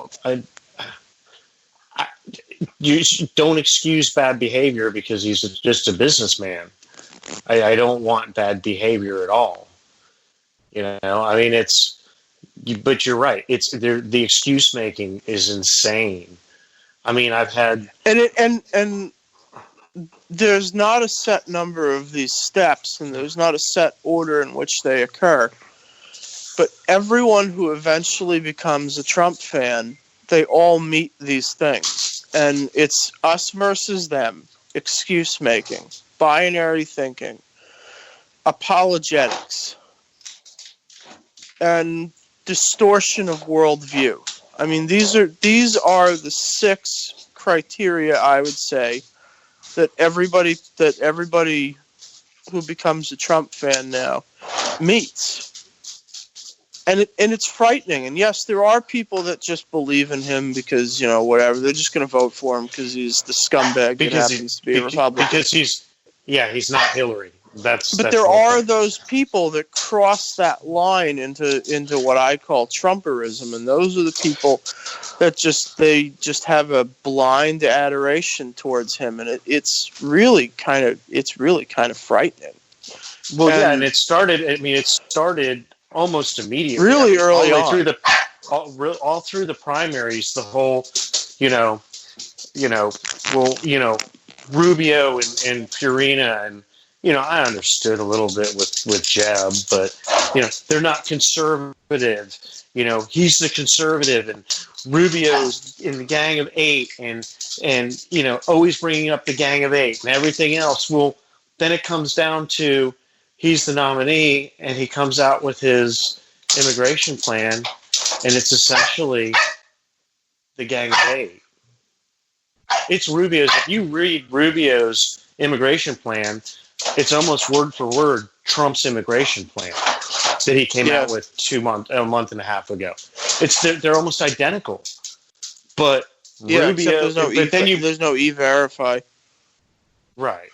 you don't excuse bad behavior because he's just a businessman. I don't want bad behavior at all. I mean, but you're right. The excuse making is insane. I mean, I've had and there's not a set number of these steps, and there's not a set order in which they occur. But everyone who eventually becomes a Trump fan, they all meet these things. And it's us versus them, excuse making, binary thinking, apologetics, and distortion of worldview. I mean, these are the 6 criteria, I would say, that everybody who becomes a Trump fan now meets. And it's frightening. And yes, there are people that just believe in him because, whatever. They're just going to vote for him because he's the scumbag that happens to be a Republican. Because he's not Hillary. But there are those people that cross that line into what I call Trumperism, and those are the people that just have a blind adoration towards him, and it's really kind of frightening. Well, and it started almost immediately, really early on, all through the primaries. The whole, Rubio and Purina and. I understood a little bit with Jeb, but, they're not conservative. He's the conservative, and Rubio's in the Gang of 8 and always bringing up the Gang of 8 and everything else. Well, then it comes down to he's the nominee, and he comes out with his immigration plan, and it's essentially the Gang of 8. It's Rubio's. If you read Rubio's immigration plan, it's almost word for word Trump's immigration plan that he came out with a month and a half ago. They're almost identical, but Rubio. There's no E-Verify. Right.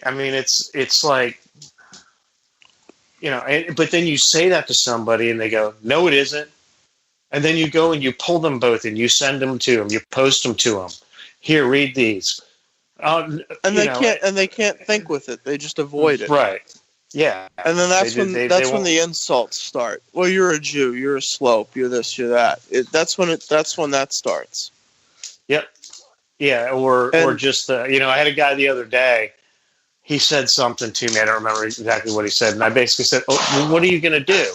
I mean, it's like, but then you say that to somebody and they go, "No, it isn't," and then you go and you pull them both and you send them to them, you post them to them. Here, read these. And they can't think with it. They just avoid it. Right. Yeah. And then that's when the insults start. Well, you're a Jew. You're a slope. You're this. You're that. That's when that starts. Yep. Yeah. Or just I had a guy the other day. He said something to me. I don't remember exactly what he said, and I basically said, "Oh, well, what are you going to do?"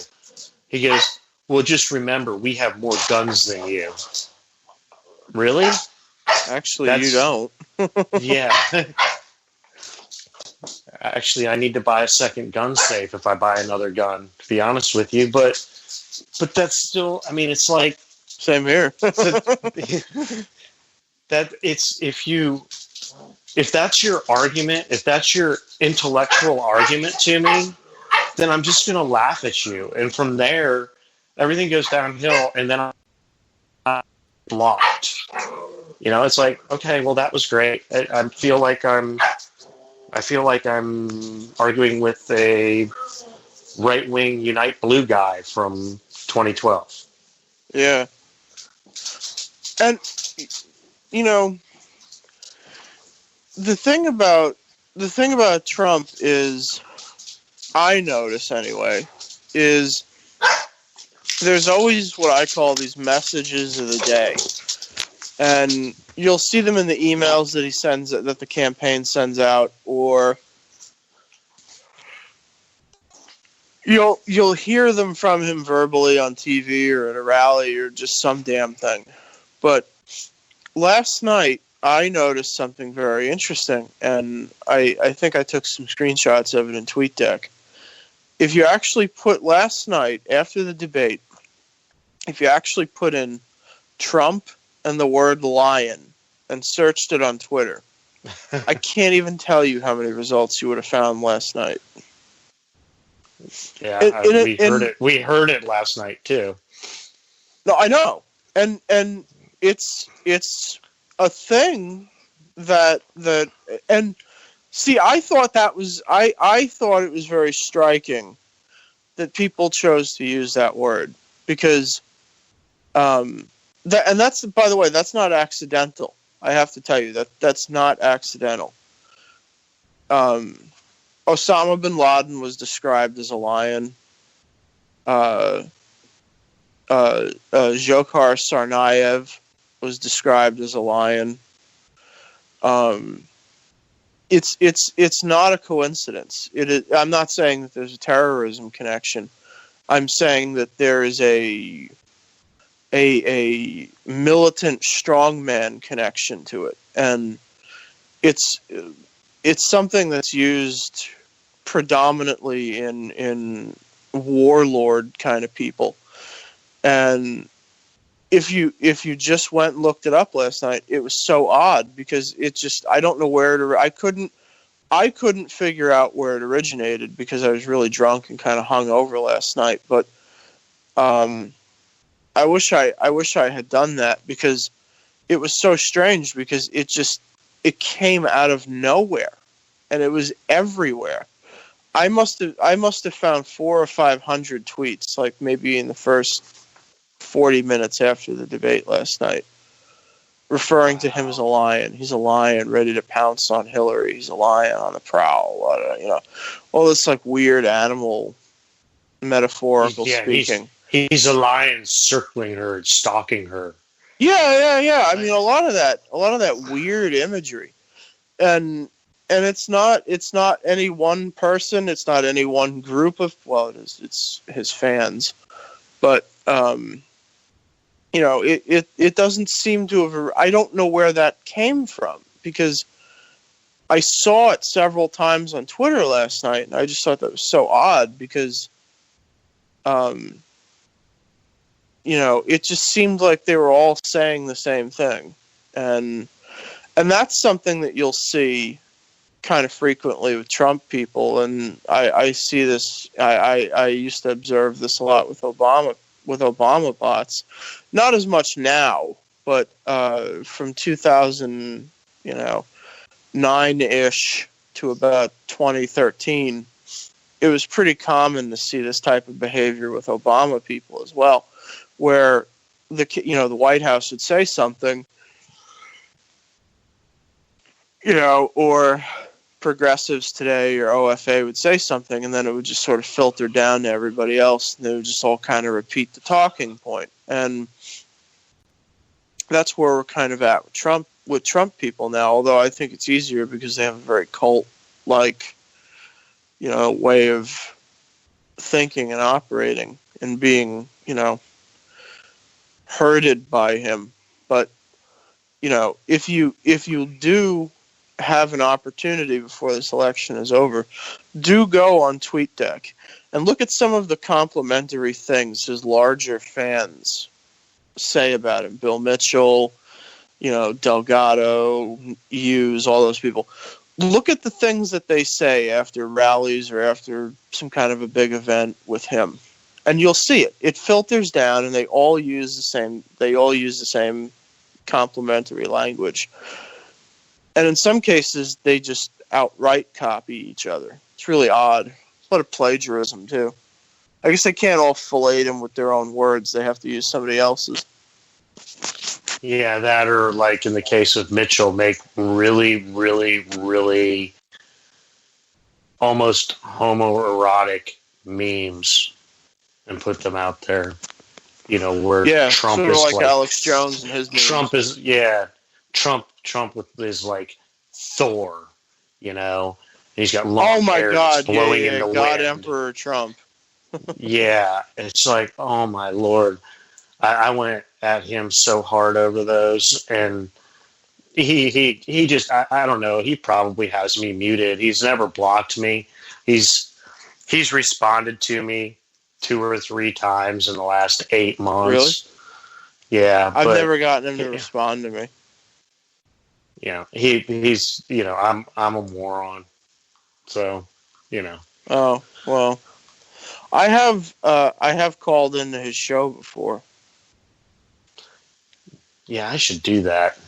He goes, "Well, just remember, we have more guns than you." Really? Actually, you don't. Yeah. Actually, I need to buy a second gun safe if I buy another gun, to be honest with you. But that's still, I mean, it's like... Same here. If that's your argument, if that's your intellectual argument to me, then I'm just going to laugh at you. And from there, everything goes downhill, and then I'm blocked. It's like, okay, well, that was great. I feel like I'm arguing with a right-wing Unite Blue guy from 2012. Yeah. And, the thing about Trump is, I notice anyway, is there's always what I call these messages of the day, and you'll see them in the emails that he sends, that the campaign sends out, or you'll hear them from him verbally on TV or at a rally or just some damn thing. But last night I noticed something very interesting, and I think I took some screenshots of it in TweetDeck. If you actually put last night after the debate, if you actually put in Trump and the word lion and searched it on Twitter, I can't even tell you how many results you would have found last night. Yeah, we heard it last night too. No, I know, and it's a thing that and see, I thought that was I thought it was very striking that people chose to use that word, because that's, by the way, that's not accidental. I have to tell you that's not accidental. Osama bin Laden was described as a lion. Dzhokhar Tsarnaev was described as a lion. It's not a coincidence. I'm not saying that there's a terrorism connection. I'm saying that there is a militant strongman connection to it, and it's something that's used predominantly in warlord kind of people. And if you just went and looked it up last night, it was so odd, because it just, I don't know where to, I couldn't figure out where it originated, because I was really drunk and kind of hung over last night. But I wish I had done that, because it was so strange, because it came out of nowhere, and it was everywhere. I must have found 400 or 500 tweets, like maybe in the first 40 minutes after the debate last night, referring to him as a lion. He's a lion ready to pounce on Hillary. He's a lion on the prowl. All this like weird animal metaphorical speaking. He's a lion circling her and stalking her. Yeah. I mean, a lot of that weird imagery, and it's not any one person. It's not any one group of. Well, it is. It's his fans, but it doesn't seem to have. I don't know where that came from, because I saw it several times on Twitter last night, and I just thought that was so odd, because it just seemed like they were all saying the same thing. And that's something that you'll see kind of frequently with Trump people. And I see this, I used to observe this a lot with Obama bots. Not as much now, but from 2009-ish to about 2013, it was pretty common to see this type of behavior with Obama people as well, where the White House would say something, or progressives today or OFA would say something, and then it would just sort of filter down to everybody else, and they would just all kind of repeat the talking point. And that's where we're kind of at with Trump people now, although I think it's easier because they have a very cult-like, way of thinking and operating and being, herded by him. But if you do have an opportunity before this election is over, do go on TweetDeck and look at some of the complimentary things his larger fans say about him. Bill Mitchell, Delgado, Hughes, all those people. Look at the things that they say after rallies or after some kind of a big event with him, and you'll see it. It filters down, and they all use the same complimentary language. And in some cases, they just outright copy each other. It's really odd. It's a lot of plagiarism, too. I guess they can't all fillet them with their own words. They have to use somebody else's. Yeah, that, or like in the case of Mitchell, make really, really, really almost homoerotic memes and put them out there. where Trump sort of is like Alex Jones and his movies. Trump is like Thor, he's got long hair that's blowing in the God wind. Emperor Trump. Yeah, it's like, oh my Lord. I went at him so hard over those, and he just, I don't know, he probably has me muted. He's never blocked me. He's responded to me 2 or 3 times in the last 8 months. Really? Yeah. I've never gotten him to respond to me. He's I'm a moron. So, Oh, well. I have called into his show before. Yeah, I should do that.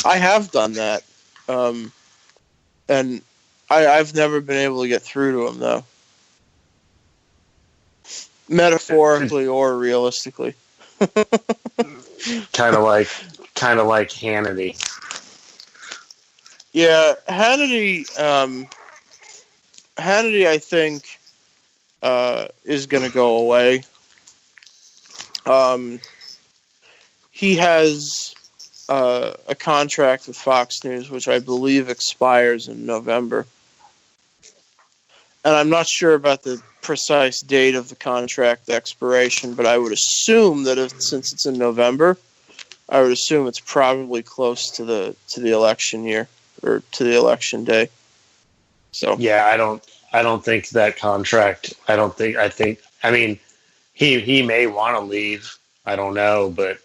I have done that. And I've never been able to get through to him, though. Metaphorically or realistically. Kind of like Hannity. Yeah, Hannity, I think, is going to go away. He has a contract with Fox News, which I believe expires in November. And I'm not sure about the precise date of the contract expiration, but I would assume that since it's in November, I would assume it's probably close to the election year or to the election day. So yeah, I don't think that contract. I mean, he may want to leave. I don't know, but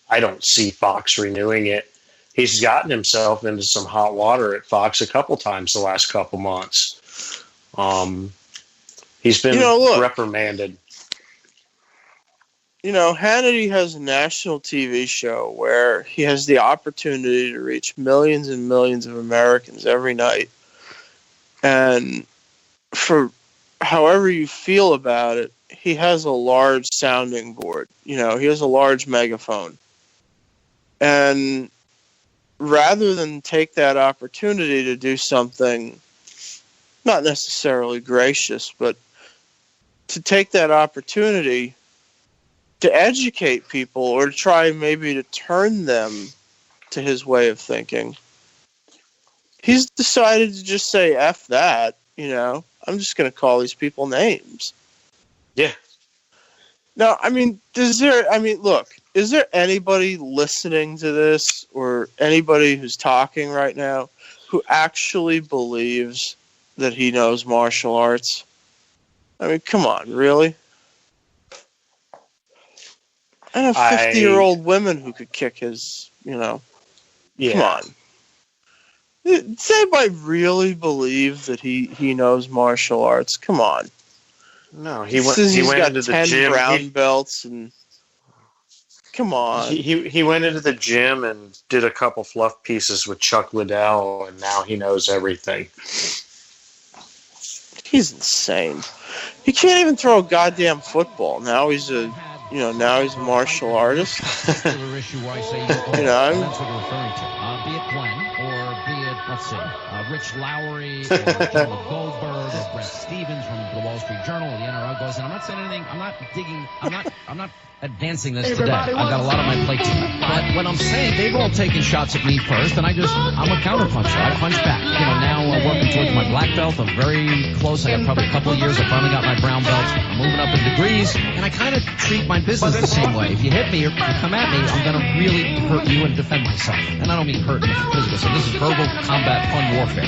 I don't see Fox renewing it. He's gotten himself into some hot water at Fox a couple times the last couple months. He's been reprimanded. Hannity has a national TV show where he has the opportunity to reach millions and millions of Americans every night. And for however you feel about it, he has a large sounding board. He has a large megaphone. And rather than take that opportunity to do something not necessarily gracious, but to take that opportunity to educate people or to try maybe to turn them to his way of thinking, he's decided to just say, F that, I'm just going to call these people names. Yeah. Now, is there anybody listening to this or anybody who's talking right now who actually believes that he knows martial arts? Come on, really? I have 50-year-old women who could kick his, Yeah. Come on. Does anybody really believe that he knows martial arts? Come on. No, he went into the 10 gym. brown belts and come on. He went into the gym and did a couple fluff pieces with Chuck Liddell, and now he knows everything. He's insane. He can't even throw a goddamn football. Now he's a martial artist. That's what you're referring to. Be it Glenn or be it, let's see, Rich Lowry or Caleb Goldberg or Brett Stevens from the Wall Street Journal or the NRL goes. And I'm not saying anything. I'm not advancing this today. I've got a lot on my plate tonight. But what I'm saying, they've all taken shots at me first, and I'm a counterpuncher. I punch back. Now working towards my black belt. I'm very close. I got probably a couple of years. I finally got my brown belt. I'm moving up in degrees, and I kind of treat my business the same way. If you hit me or you come at me, I'm going to really hurt you and defend myself. And I don't mean hurt in the physical. So this is verbal combat fun warfare.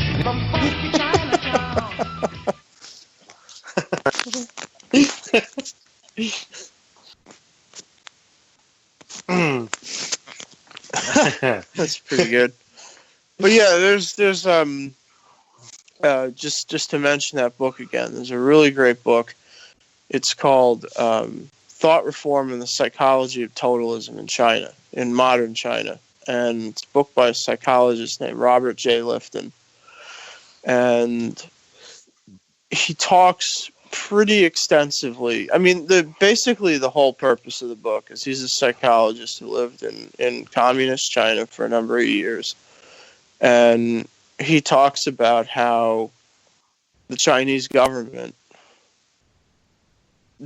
That's pretty good. But yeah, there's just to mention that book again, there's a really great book. It's called Thought Reform and the Psychology of Totalism in Modern China. And it's a book by a psychologist named Robert J. Lifton. And he talks pretty extensively. Basically the whole purpose of the book is he's a psychologist who lived in communist China for a number of years. And he talks about how the Chinese government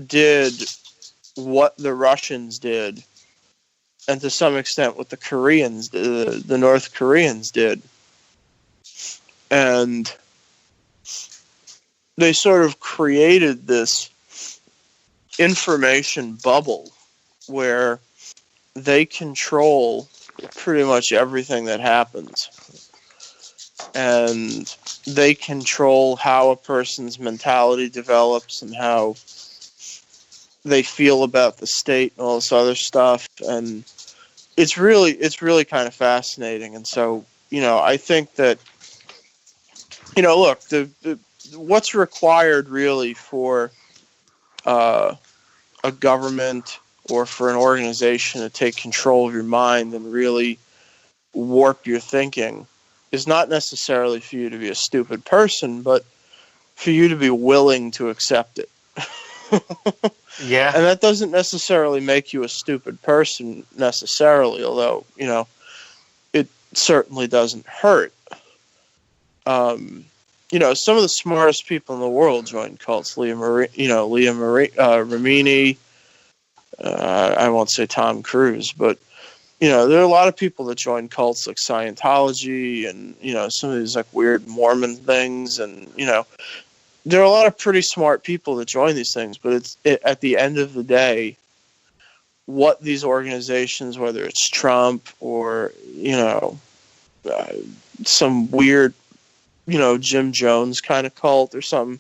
did what the Russians did, and to some extent what the Koreans, the North Koreans did. And they sort of created this information bubble where they control pretty much everything that happens. And they control how a person's mentality develops and how they feel about the state and all this other stuff. And it's really kind of fascinating. And so, I think that, look, what's required really for a government or for an organization to take control of your mind and really warp your thinking is not necessarily for you to be a stupid person, but for you to be willing to accept it. Yeah. And that doesn't necessarily make you a stupid person necessarily, although, it certainly doesn't hurt. Some of the smartest people in the world join cults. Leah Remini. I won't say Tom Cruise, but there are a lot of people that join cults like Scientology and some of these like weird Mormon things, and there are a lot of pretty smart people that join these things. But at the end of the day, what these organizations, whether it's Trump or some weird Jim Jones kind of cult or something,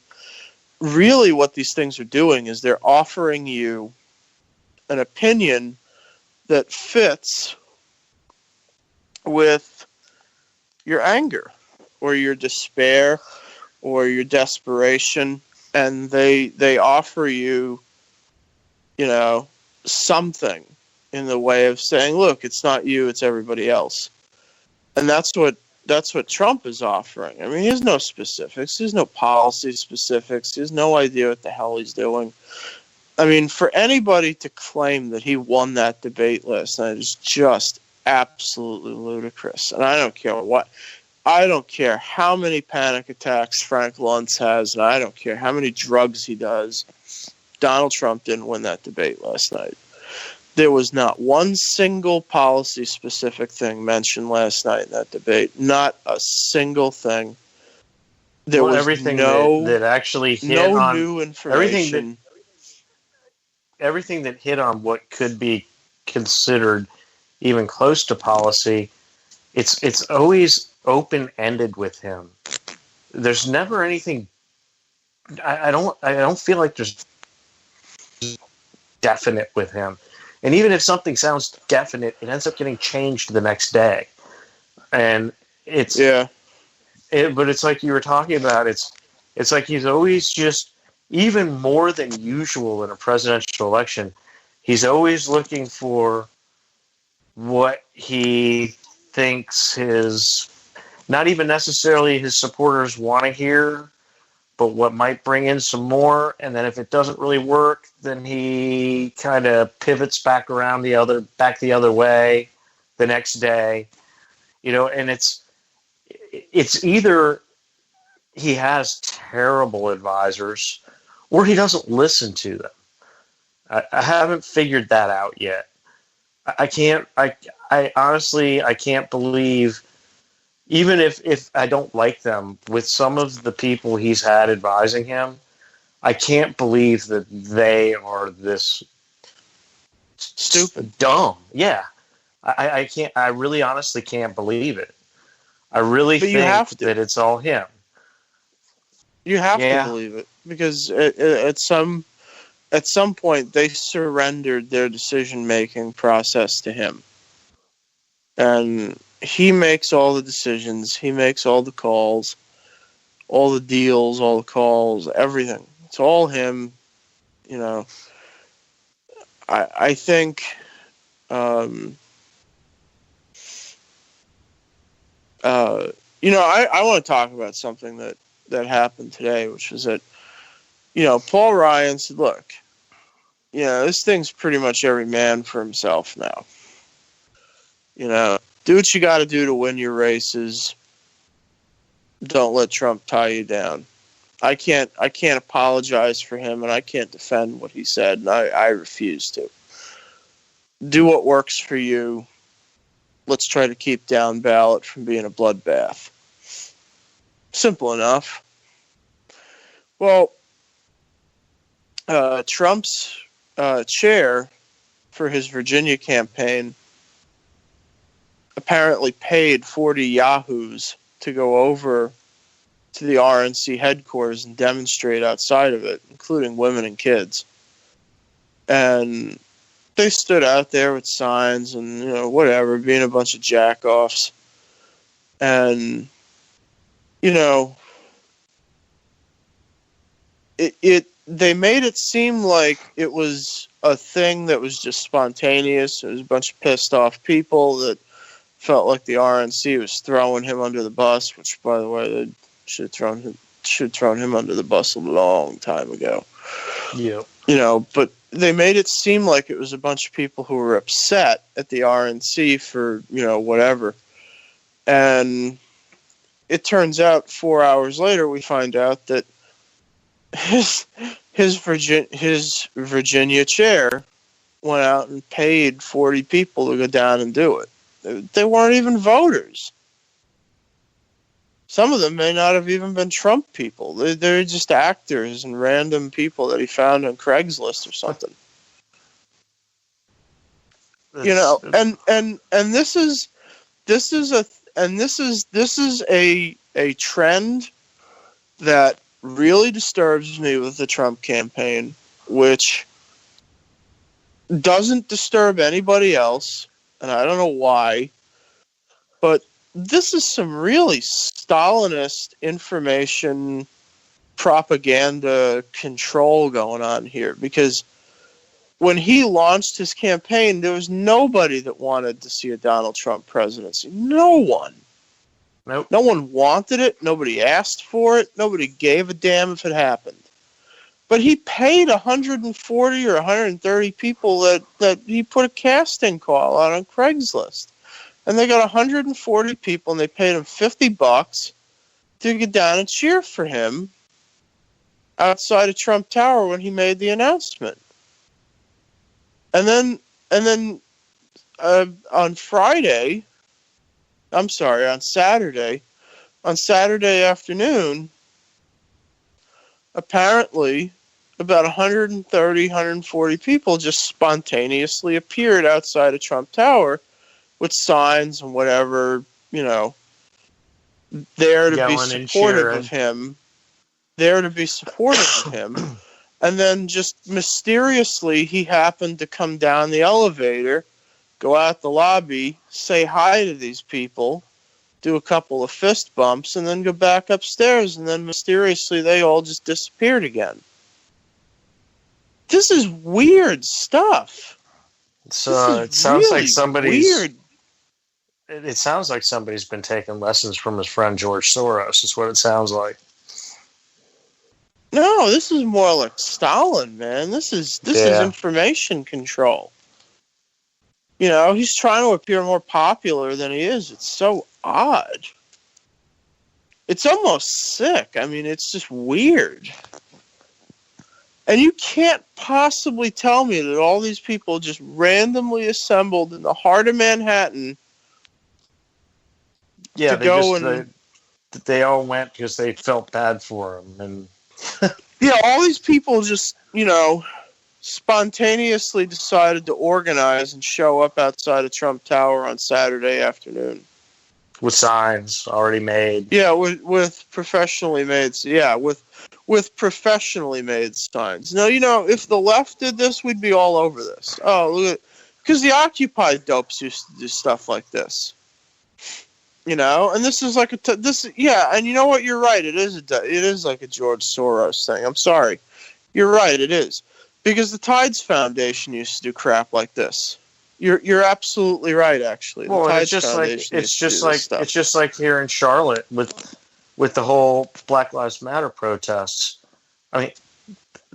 really what these things are doing is they're offering you an opinion that fits with your anger or your despair or your desperation, and they offer you something in the way of saying, look, it's not you, it's everybody else. And that's what Trump is offering. I mean, he has no specifics. There's no policy specifics. He has no idea what the hell he's doing. I mean, for anybody to claim that he won that debate last night is just absolutely ludicrous. And I don't care what. I don't care how many panic attacks Frank Luntz has, and I don't care how many drugs he does. Donald Trump didn't win that debate last night. There was not one single policy-specific thing mentioned last night in that debate. Not a single thing. There was everything no that actually hit no on new information. Everything that hit on what could be considered even close to policy, it's always open-ended with him. There's never anything. I don't feel like there's definite with him. And even if something sounds definite, it ends up getting changed the next day. And it's but it's like you were talking about. It's like he's always just, even more than usual in a presidential election, he's always looking for what he thinks not even necessarily his supporters want to hear, but what might bring in some more. And then if it doesn't really work, then he kind of pivots back around the other way the next day, and it's either he has terrible advisors or he doesn't listen to them. I haven't figured that out yet. I honestly can't believe, even if I don't like them, with some of the people he's had advising him, I can't believe that they are this stupid, dumb. Yeah. I can't, I really honestly can't believe it. I really think that it's all him. You have to believe it, because at some point they surrendered their decision-making process to him. And he makes all the decisions. He makes all the calls, all the deals, all the calls, everything. It's all him. I think I want to talk about something that happened today, which was that, Paul Ryan said, look, this thing's pretty much every man for himself now. Do what you got to do to win your races. Don't let Trump tie you down. I can't apologize for him, and I can't defend what he said, and I refuse to. Do what works for you. Let's try to keep down ballot from being a bloodbath. Simple enough. Well, Trump's chair for his Virginia campaign apparently paid 40 yahoos to go over to the RNC headquarters and demonstrate outside of it, including women and kids. And they stood out there with signs and, whatever, being a bunch of jack-offs. And, they made it seem like it was a thing that was just spontaneous. It was a bunch of pissed off people that felt like the RNC was throwing him under the bus, which, by the way, they should have thrown him under the bus a long time ago. Yeah. But they made it seem like it was a bunch of people who were upset at the RNC for, whatever. And it turns out 4 hours later, we find out that his Virginia chair went out and paid 40 people to go down and do it. They weren't even voters. Some of them may not have even been Trump people. They're just actors and random people that he found on Craigslist or something. And this is a trend that really disturbs me with the Trump campaign, which doesn't disturb anybody else, and I don't know why, but this is some really Stalinist information propaganda control going on here, because when he launched his campaign, there was nobody that wanted to see a Donald Trump presidency. No one. Nope. No one wanted it. Nobody asked for it. Nobody gave a damn if it happened. But he paid 140 or 130 people that he put a casting call out on Craigslist. And they got 140 people, and they paid him $50 to get down and cheer for him outside of Trump Tower when he made the announcement. And then on Saturday afternoon, apparently about 130, 140 people just spontaneously appeared outside of Trump Tower with signs and whatever, there to be supportive of him. And then just mysteriously, he happened to come down the elevator, go out the lobby, say hi to these people, do a couple of fist bumps, and then go back upstairs. And then mysteriously, they all just disappeared again. This is weird stuff. So it sounds really like somebody's weird. It sounds like somebody's been taking lessons from his friend George Soros. Is what it sounds like. No, this is more like Stalin, man. This is information control. He's trying to appear more popular than he is. It's so odd. It's almost sick. I mean, it's just weird. And you can't possibly tell me that all these people just randomly assembled in the heart of Manhattan. Yeah, to they all went because they felt bad for him, and yeah, all these people just spontaneously decided to organize and show up outside of Trump Tower on Saturday afternoon with signs already made. Yeah, with professionally made. Yeah, with professionally made signs. Now, if the left did this, we'd be all over this. Oh, look at, because the Occupy dopes used to do stuff like this. And this is like and you know what? You're right. It is like a George Soros thing. I'm sorry. You're right. It is. Because the Tides Foundation used to do crap like this. You're absolutely right. Actually, well, it's just like here in Charlotte with the whole Black Lives Matter protests. I mean,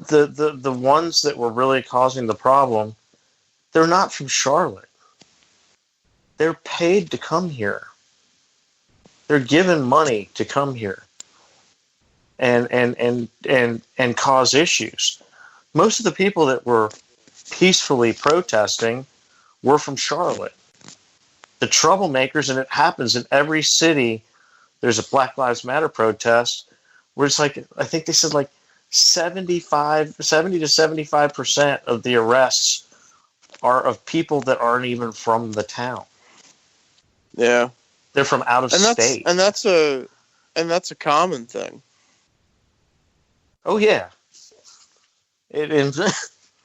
the ones that were really causing the problem, they're not from Charlotte. They're paid to come here. They're given money to come here. and cause issues. Most of the people that were peacefully protesting were from Charlotte. The troublemakers, and it happens in every city. There's a Black Lives Matter protest where it's like, I think they said like 70 to 75% of the arrests are of people that aren't even from the town. Yeah. They're from out of state. And that's a common thing. Oh yeah.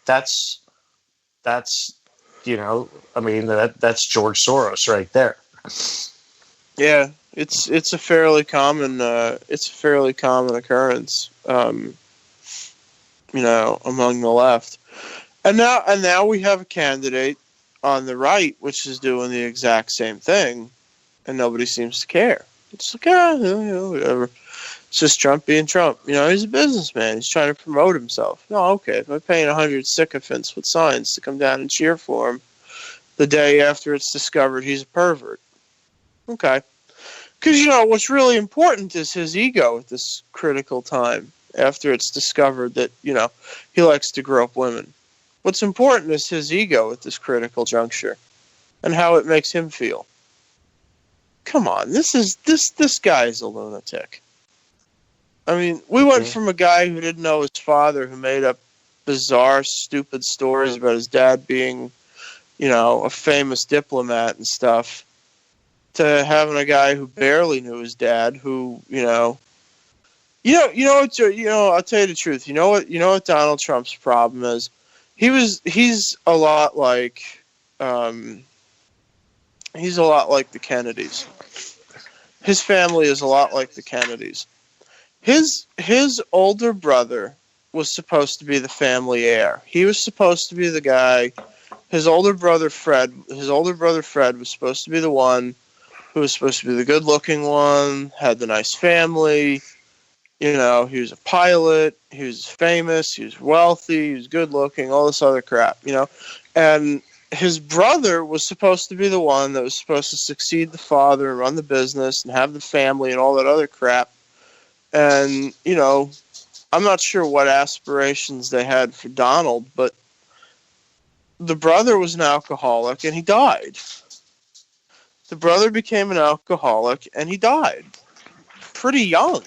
That's I mean, that's George Soros right there. Yeah, it's a fairly common occurrence, among the left. And now we have a candidate on the right which is doing the exact same thing, and nobody seems to care. It's like, whatever. It's just Trump being Trump. He's a businessman. He's trying to promote himself. No, okay. If I'm paying 100 sycophants with signs to come down and cheer for him the day after it's discovered he's a pervert. Okay. Because, what's really important is his ego at this critical time after it's discovered that, he likes to grope women. What's important is his ego at this critical juncture and how it makes him feel. Come on. This guy is a lunatic. I mean, we went from a guy who didn't know his father, who made up bizarre, stupid stories about his dad being, a famous diplomat and stuff, to having a guy who barely knew his dad, who, I'll tell you the truth. You know what Donald Trump's problem is? He's a lot like the Kennedys. His family is a lot like the Kennedys. His older brother was supposed to be the family heir. He was supposed to be the guy. His older brother Fred was supposed to be the one who was supposed to be the good-looking one, had the nice family. He was a pilot. He was famous. He was wealthy. He was good-looking. All this other crap. And his brother was supposed to be the one that was supposed to succeed the father and run the business and have the family and all that other crap. And, I'm not sure what aspirations they had for Donald, but the brother was an alcoholic and he died. The brother became an alcoholic and he died pretty young.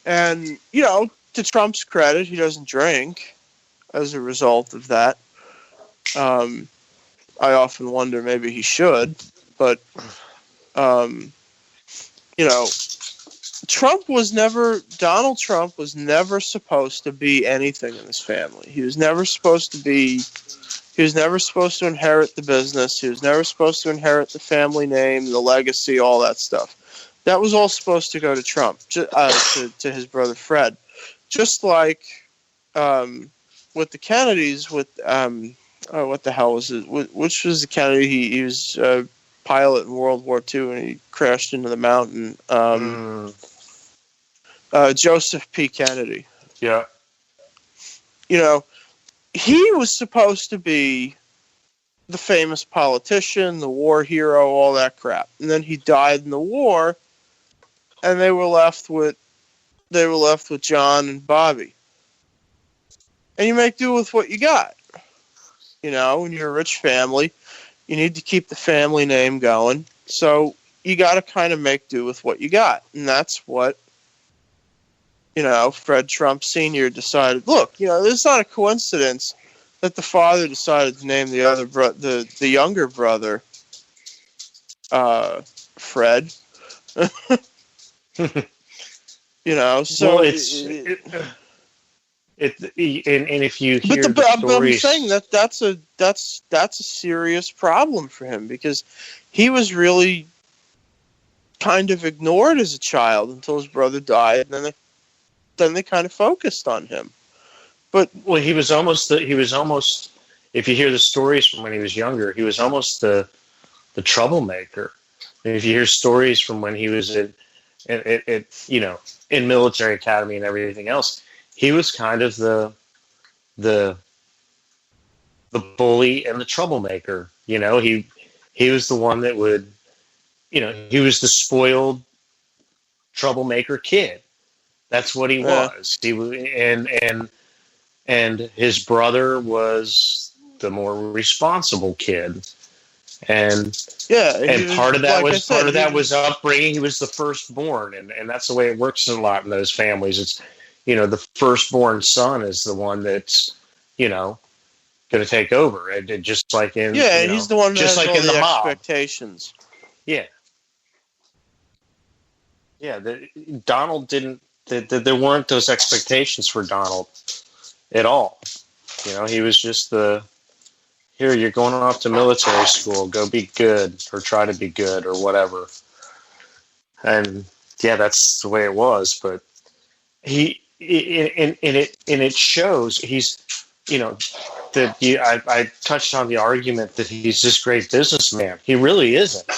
And, to Trump's credit, he doesn't drink as a result of that. I often wonder maybe he should, but, Donald Trump was never supposed to be anything in his family. He was never supposed to inherit the business. He was never supposed to inherit the family name, the legacy, all that stuff. That was all supposed to go to Trump, to his brother Fred. Just like with the Kennedys, what the hell was it? Which was the Kennedy? He was a pilot in World War II and he crashed into the mountain. Joseph P. Kennedy. Yeah. He was supposed to be the famous politician, the war hero, all that crap. And then he died in the war, and they were left with John and Bobby. And you make do with what you got. When you're a rich family, you need to keep the family name going. So you got to kind of make do with what you got. And that's what, Fred Trump Sr. decided. Look, it's not a coincidence that the father decided to name the other the younger brother Fred. So well, and if you hear the stories, I'm saying that's a serious problem for him, because he was really kind of ignored as a child until his brother died, and then they kind of focused on him. But he was almost, if you hear the stories from when he was younger, he was almost the troublemaker. And if you hear stories from when he was in military academy and everything else, he was kind of the bully and the troublemaker. He was the one that would, he was the spoiled troublemaker kid. That's what he was. He was, and his brother was the more responsible kid. And part of that was upbringing. He was the firstborn, and that's the way it works a lot in those families. It's, the firstborn son is the one that's, going to take over, and just like in he's the one that just has like all in the mob. expectations. Donald didn't. There weren't those expectations for Donald at all. He was just here, you're going off to military school, go be good, or try to be good, or whatever. And that's the way it was. But it shows he's, I touched on the argument that he's this great businessman. He really isn't.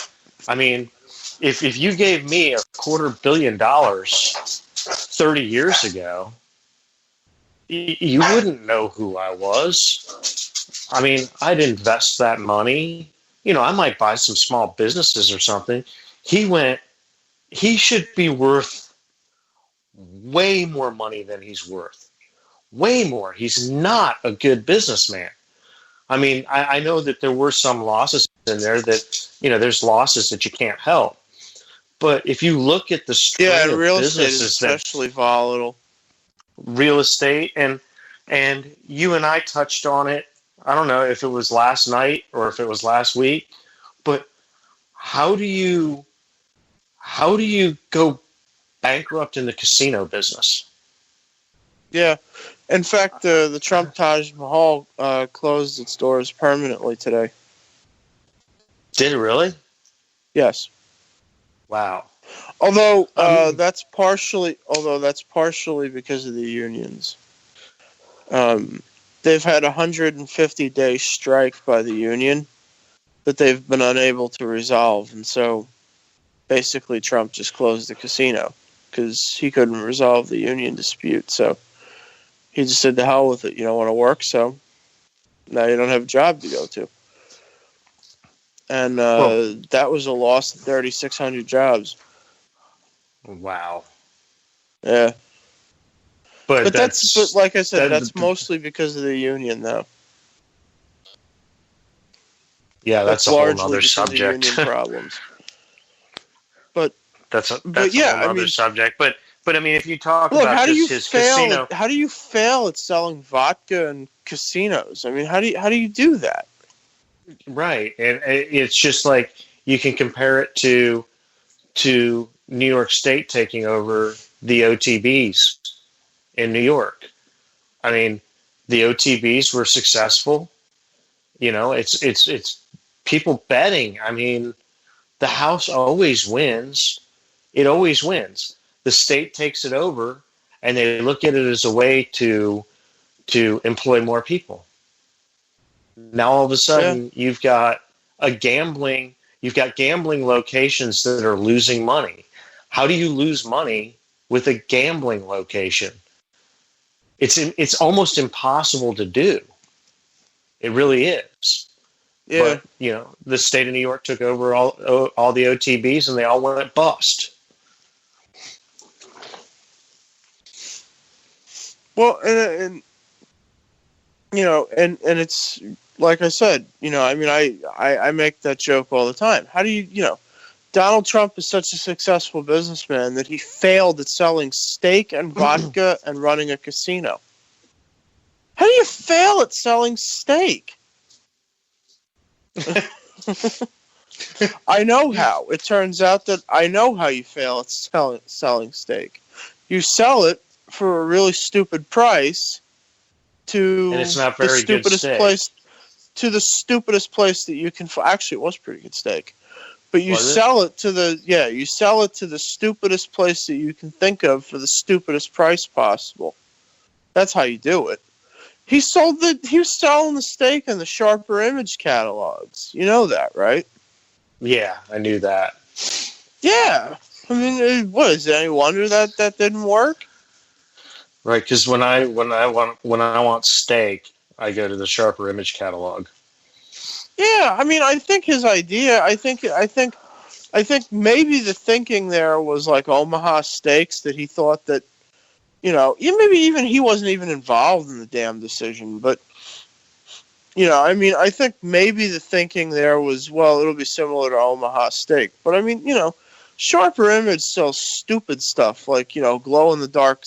I mean, if you gave me $250 million 30 years ago, you wouldn't know who I was. I mean, I'd invest that money. I might buy some small businesses or something. He should be worth way more money than he's worth. Way more. He's not a good businessman. I mean, I know that there were some losses in there that, there's losses that you can't help. But if you look at the string of real estate businesses, is especially volatile. Real estate, and you and I touched on it. I don't know if it was last night or if it was last week, but how do you go bankrupt in the casino business? Yeah. In fact, the Trump Taj Mahal closed its doors permanently today. Did it really? Yes. Wow. Although that's partially because of the unions. They've had a 150-day strike by the union that they've been unable to resolve, and so basically Trump just closed the casino because he couldn't resolve the union dispute. So he just said, "To hell with it. You don't want to work, so now you don't have a job to go to." And that was a loss of 3,600 jobs. Wow. Yeah. But like I said, that's mostly because of the union, though. Yeah, that's a whole other subject. Union problems. But that's a whole other subject. But I mean, if you talk about his casino, how do you fail at selling vodka in casinos? I mean, how do you do that? Right, and it's just like you can compare it to New York State taking over the OTBs in New York. I mean, the OTBs were successful. It's people betting. I mean, the house always wins. It always wins. The state takes it over, and they look at it as a way to employ more people. Now all of a sudden you've got gambling locations that are losing money. How do you lose money with a gambling location? It's almost impossible to do. It really is. Yeah. But, the state of New York took over all the OTBs and they all went bust. Well, and it's like I said, I mean, I make that joke all the time. How do you, Donald Trump is such a successful businessman that he failed at selling steak and vodka and running a casino. How do you fail at selling steak? I know how. It turns out that I know how you fail at selling steak. You sell it for a really stupid price to and it's not very the stupidest good steak. place. To the stupidest place that you can find. Actually, it was pretty good steak. But you sell it to the stupidest place that you can think of for the stupidest price possible. That's how you do it. He was selling the steak in the Sharper Image catalogs. You know that, right? Yeah, I knew that. Yeah. I mean, what is it? Any wonder that didn't work? Right, because when I want steak, I go to the Sharper Image catalog. Yeah, I mean, I think his idea. I think maybe the thinking there was like Omaha Steaks, that he thought that maybe even he wasn't even involved in the damn decision, but, I think maybe the thinking there was, well, it'll be similar to Omaha Steak. But, Sharper Image sells stupid stuff like, glow-in-the-dark,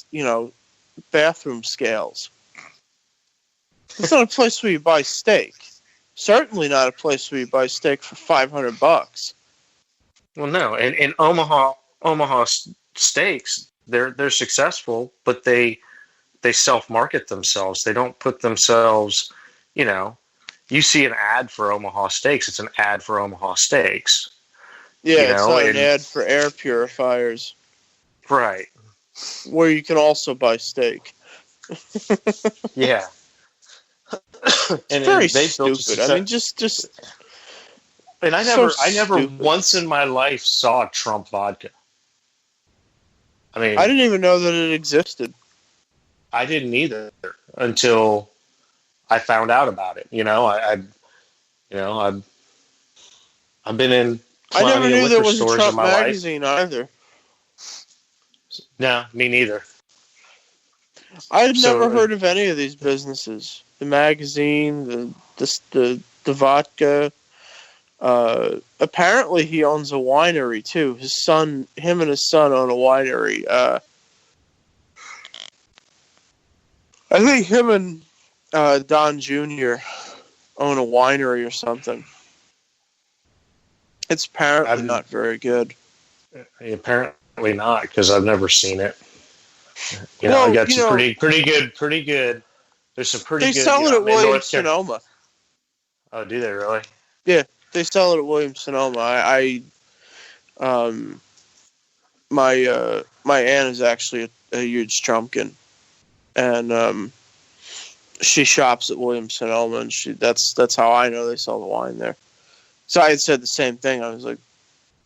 bathroom scales. It's not a place where you buy steak. Certainly not a place where you buy steak for $500. Well, no, and Omaha Steaks, they're successful, but they self-market themselves. They don't put themselves, you see an ad for Omaha Steaks, it's an ad for Omaha Steaks. Yeah, it's not an ad for air purifiers. Right. Where you can also buy steak. Yeah. It's very stupid. Just. And I never once in my life saw Trump vodka. I didn't even know that it existed. I didn't either until I found out about it. I've been in. I never knew there was a Trump magazine either. No, me neither. I'd never heard of any of these businesses. The magazine, the vodka. Apparently he owns a winery too. Him and his son own a winery. I think him and Don Jr. own a winery or something. It's apparently not very good. Apparently not, because I've never seen it. I got some pretty good. There's some pretty good. They sell it at Williams-Sonoma. Oh, do they really? Yeah, they sell it at Williams-Sonoma. My aunt is actually a huge Trumpkin, and she shops at Williams-Sonoma, and that's how I know they sell the wine there. So I had said the same thing. I was like,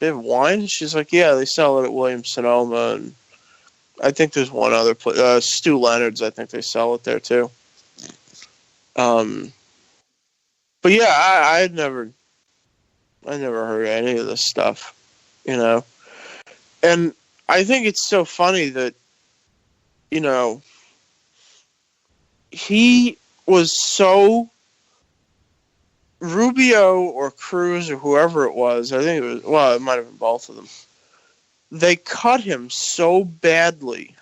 "They have wine?" She's like, "Yeah, they sell it at Williams-Sonoma, and I think there's one other place, Stu Leonard's. I think they sell it there too." But yeah, I never heard any of this stuff, and I think it's so funny that, he was so. Rubio or Cruz or whoever it was, I think it might have been both of them. They cut him so badly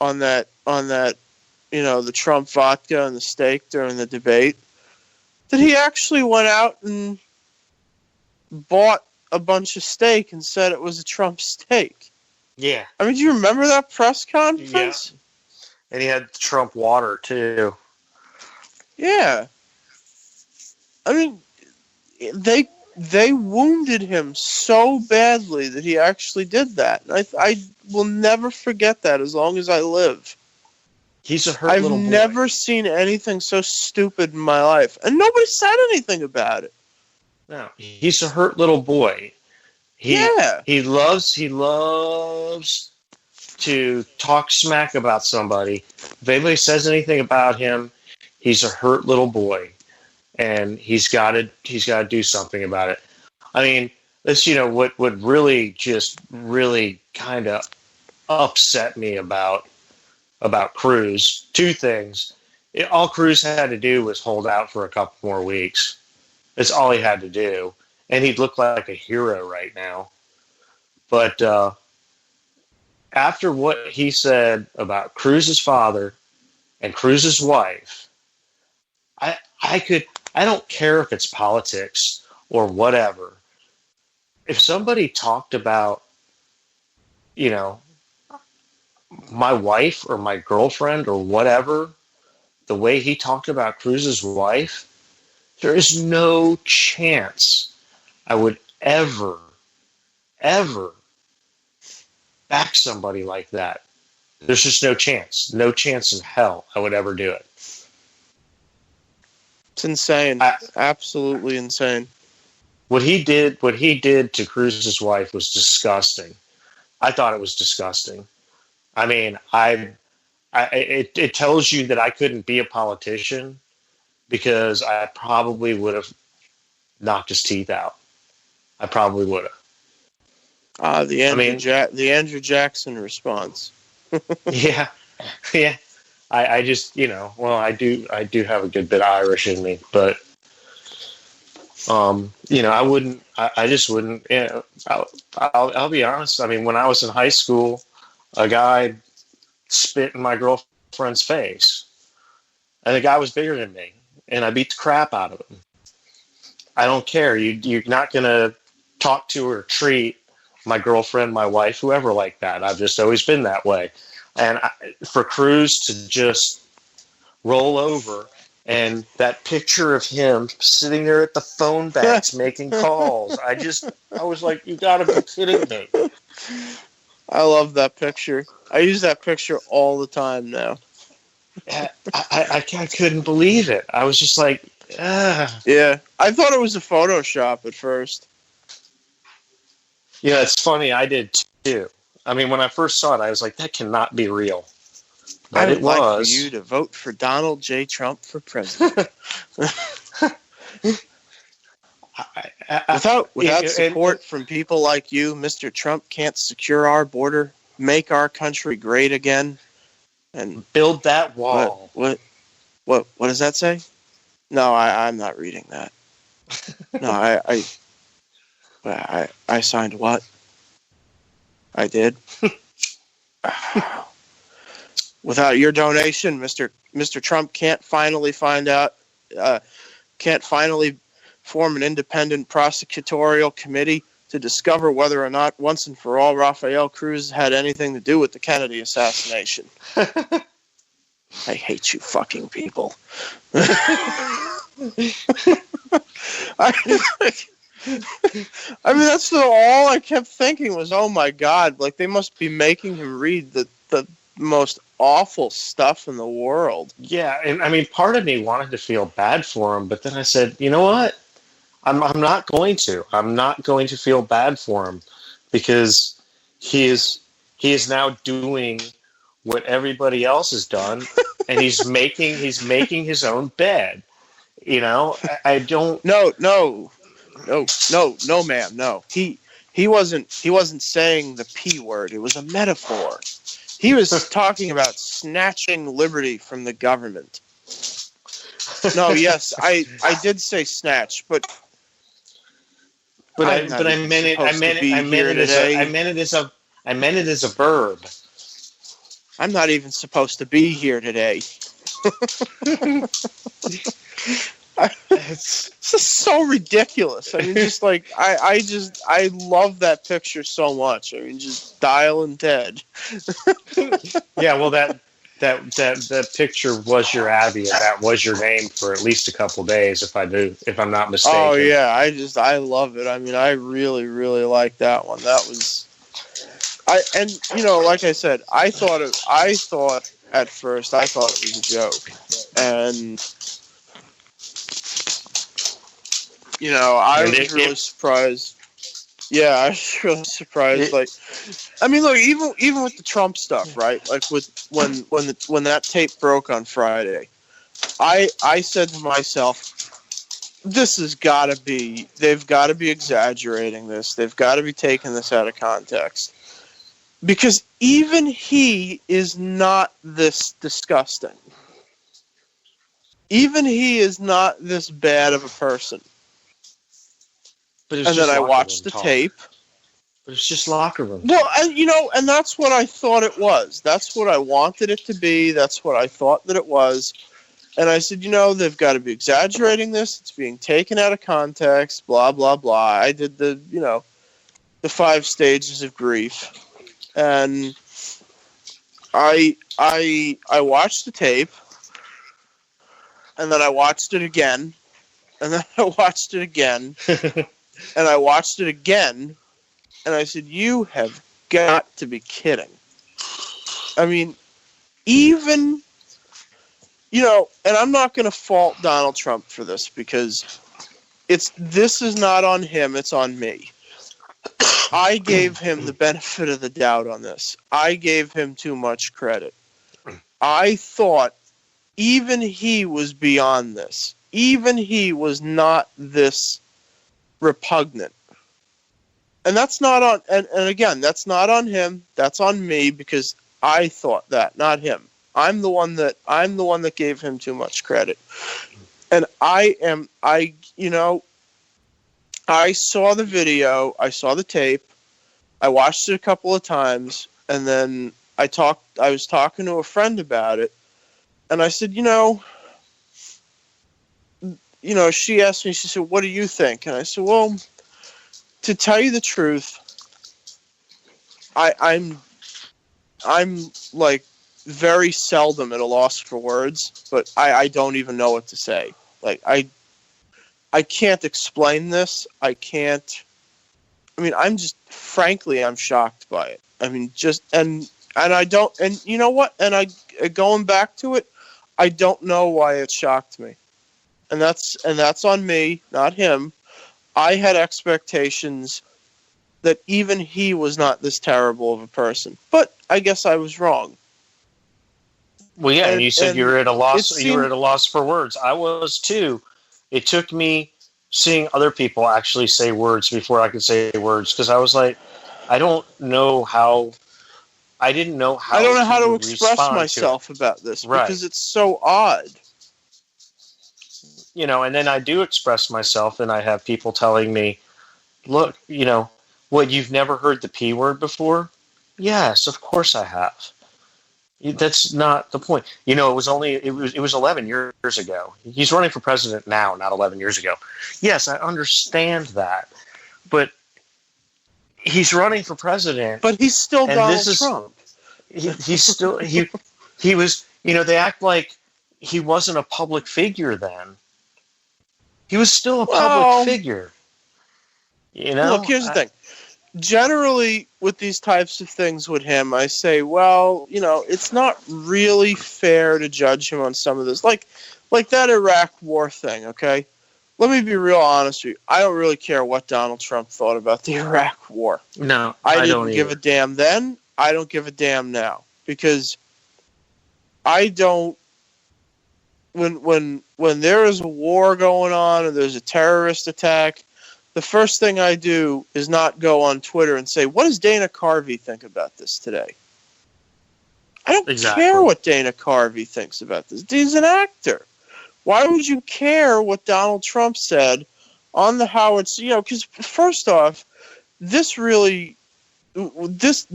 on that, the Trump vodka and the steak during the debate that he actually went out and bought a bunch of steak and said it was a Trump steak. Yeah. Do you remember that press conference? Yeah. And he had Trump water too. Yeah. They wounded him so badly that he actually did that. I will never forget that as long as I live. He's a hurt little boy. I've never seen anything so stupid in my life. And nobody said anything about it. No, he's a hurt little boy. He loves to talk smack about somebody. If anybody says anything about him, he's a hurt little boy. And he's got to do something about it. This, what really kind of upset me about Cruz. Two things. All Cruz had to do was hold out for a couple more weeks. That's all he had to do, and he'd look like a hero right now. But after what he said about Cruz's father and Cruz's wife, I don't care if it's politics or whatever. If somebody talked about, my wife or my girlfriend or whatever, the way he talked about Cruz's wife, there is no chance I would ever back somebody like that. There's just no chance. No chance in hell I would ever do it. It's insane. Absolutely insane. What he did to Cruz's wife was disgusting. I thought it was disgusting. It tells you that I couldn't be a politician because I probably would have knocked his teeth out. I probably would have. The Andrew Jackson response. Yeah. Yeah. I just, well, I do have a good bit of Irish in me, but, I just wouldn't, I'll be honest. I mean, when I was in high school, a guy spit in my girlfriend's face, and the guy was bigger than me, and I beat the crap out of him. I don't care. You're not going to talk to or treat my girlfriend, my wife, whoever like that. I've just always been that way. And for Cruz to just roll over, and that picture of him sitting there at the phone banks making calls, I was like, you got to be kidding me. I love that picture. I use that picture all the time now. I couldn't believe it. I was just like, Yeah, I thought it was a Photoshop at first. Yeah, it's funny. I did too. I mean, when I first saw it, I was like, that cannot be real. But I would it like was. for you to vote for Donald J. Trump for president. Without support from people like you, Mr. Trump can't secure our border, make our country great again, and build that wall. What does that say? No, I'm not reading that. No, I signed what? I did. Without your donation, Mr. Trump can't finally form an independent prosecutorial committee to discover whether or not once and for all Rafael Cruz had anything to do with the Kennedy assassination. I hate you fucking people. I mean, that's all I kept thinking was, oh my God, like they must be making him read the most awful stuff in the world. Yeah, and I mean, part of me wanted to feel bad for him, but then I said, you know what? I'm not going to. I'm not going to feel bad for him because he is now doing what everybody else has done, and he's making his own bed. I don't. No, ma'am, no. He wasn't saying the P word. It was a metaphor. He was talking about snatching liberty from the government. No, yes, I did say snatch, but I meant it as a verb. I'm not even supposed to be here today. This is so ridiculous. I mean, just like I love that picture so much. I mean, just Dial and Ted. Yeah, well, that picture was your Abby, and that was your name for at least a couple days, if I'm not mistaken. Oh yeah, I love it. I mean, I really, really like that one. That was, like I said, I thought at first it was a joke, and I was really surprised. Yeah, I was really surprised. I mean, look, even with the Trump stuff, right? Like with when that tape broke on Friday, I said to myself, they've got to be exaggerating this. They've got to be taking this out of context. Because even he is not this disgusting. Even he is not this bad of a person. And then I watched the tape. But it's just locker room. Well, and that's what I thought it was. That's what I wanted it to be. That's what I thought that it was. And I said, they've got to be exaggerating this. It's being taken out of context, blah, blah, blah. I did the 5 stages of grief. And I watched the tape. And then I watched it again. And then I watched it again. And I watched it again, and I said, you have got to be kidding. I mean, even, and I'm not going to fault Donald Trump for this, because this is not on him, it's on me. I gave him the benefit of the doubt on this. I gave him too much credit. I thought even he was beyond this. Even he was not this repugnant. And that's not on, and again, that's not on him, that's on me, because I thought that, not him. I'm the one that gave him too much credit. And I saw the video, I saw the tape, I watched it a couple of times, and then I was talking to a friend about it, and I said, she asked me, she said, what do you think? And I said, well, to tell you the truth, I'm like very seldom at a loss for words, but I don't even know what to say. Like, I can't explain this. I'm shocked by it. I mean, and I don't, and you know what? And going back to it, I don't know why it shocked me. And that's on me, not him. I had expectations that even he was not this terrible of a person. But I guess I was wrong. Well, yeah, and you said you were at a loss. You were at a loss for words. I was too. It took me seeing other people actually say words before I could say words, because I was like, I don't know how. I didn't know how. I don't know how to express myself about this, right, because it's so odd. And then I do express myself, and I have people telling me, "Look, what, you've never heard the P word before?" Yes, of course I have. That's not the point. It was 11 years ago. He's running for president now, not 11 years ago. Yes, I understand that, but he's running for president. But he's still Donald Trump. He's still he was. They act like he wasn't a public figure then. He was still a public figure. Look, here's the thing. Generally, with these types of things with him, I say, well, it's not really fair to judge him on some of this. Like that Iraq war thing, okay? Let me be real honest with you. I don't really care what Donald Trump thought about the Iraq war. No, I didn't give a damn then. I don't give a damn now. Because I don't... When there is a war going on and there's a terrorist attack, the first thing I do is not go on Twitter and say, what does Dana Carvey think about this today? I don't care what Dana Carvey thinks about this. He's an actor. Why would you care what Donald Trump said on the Howard? Because first off, this really used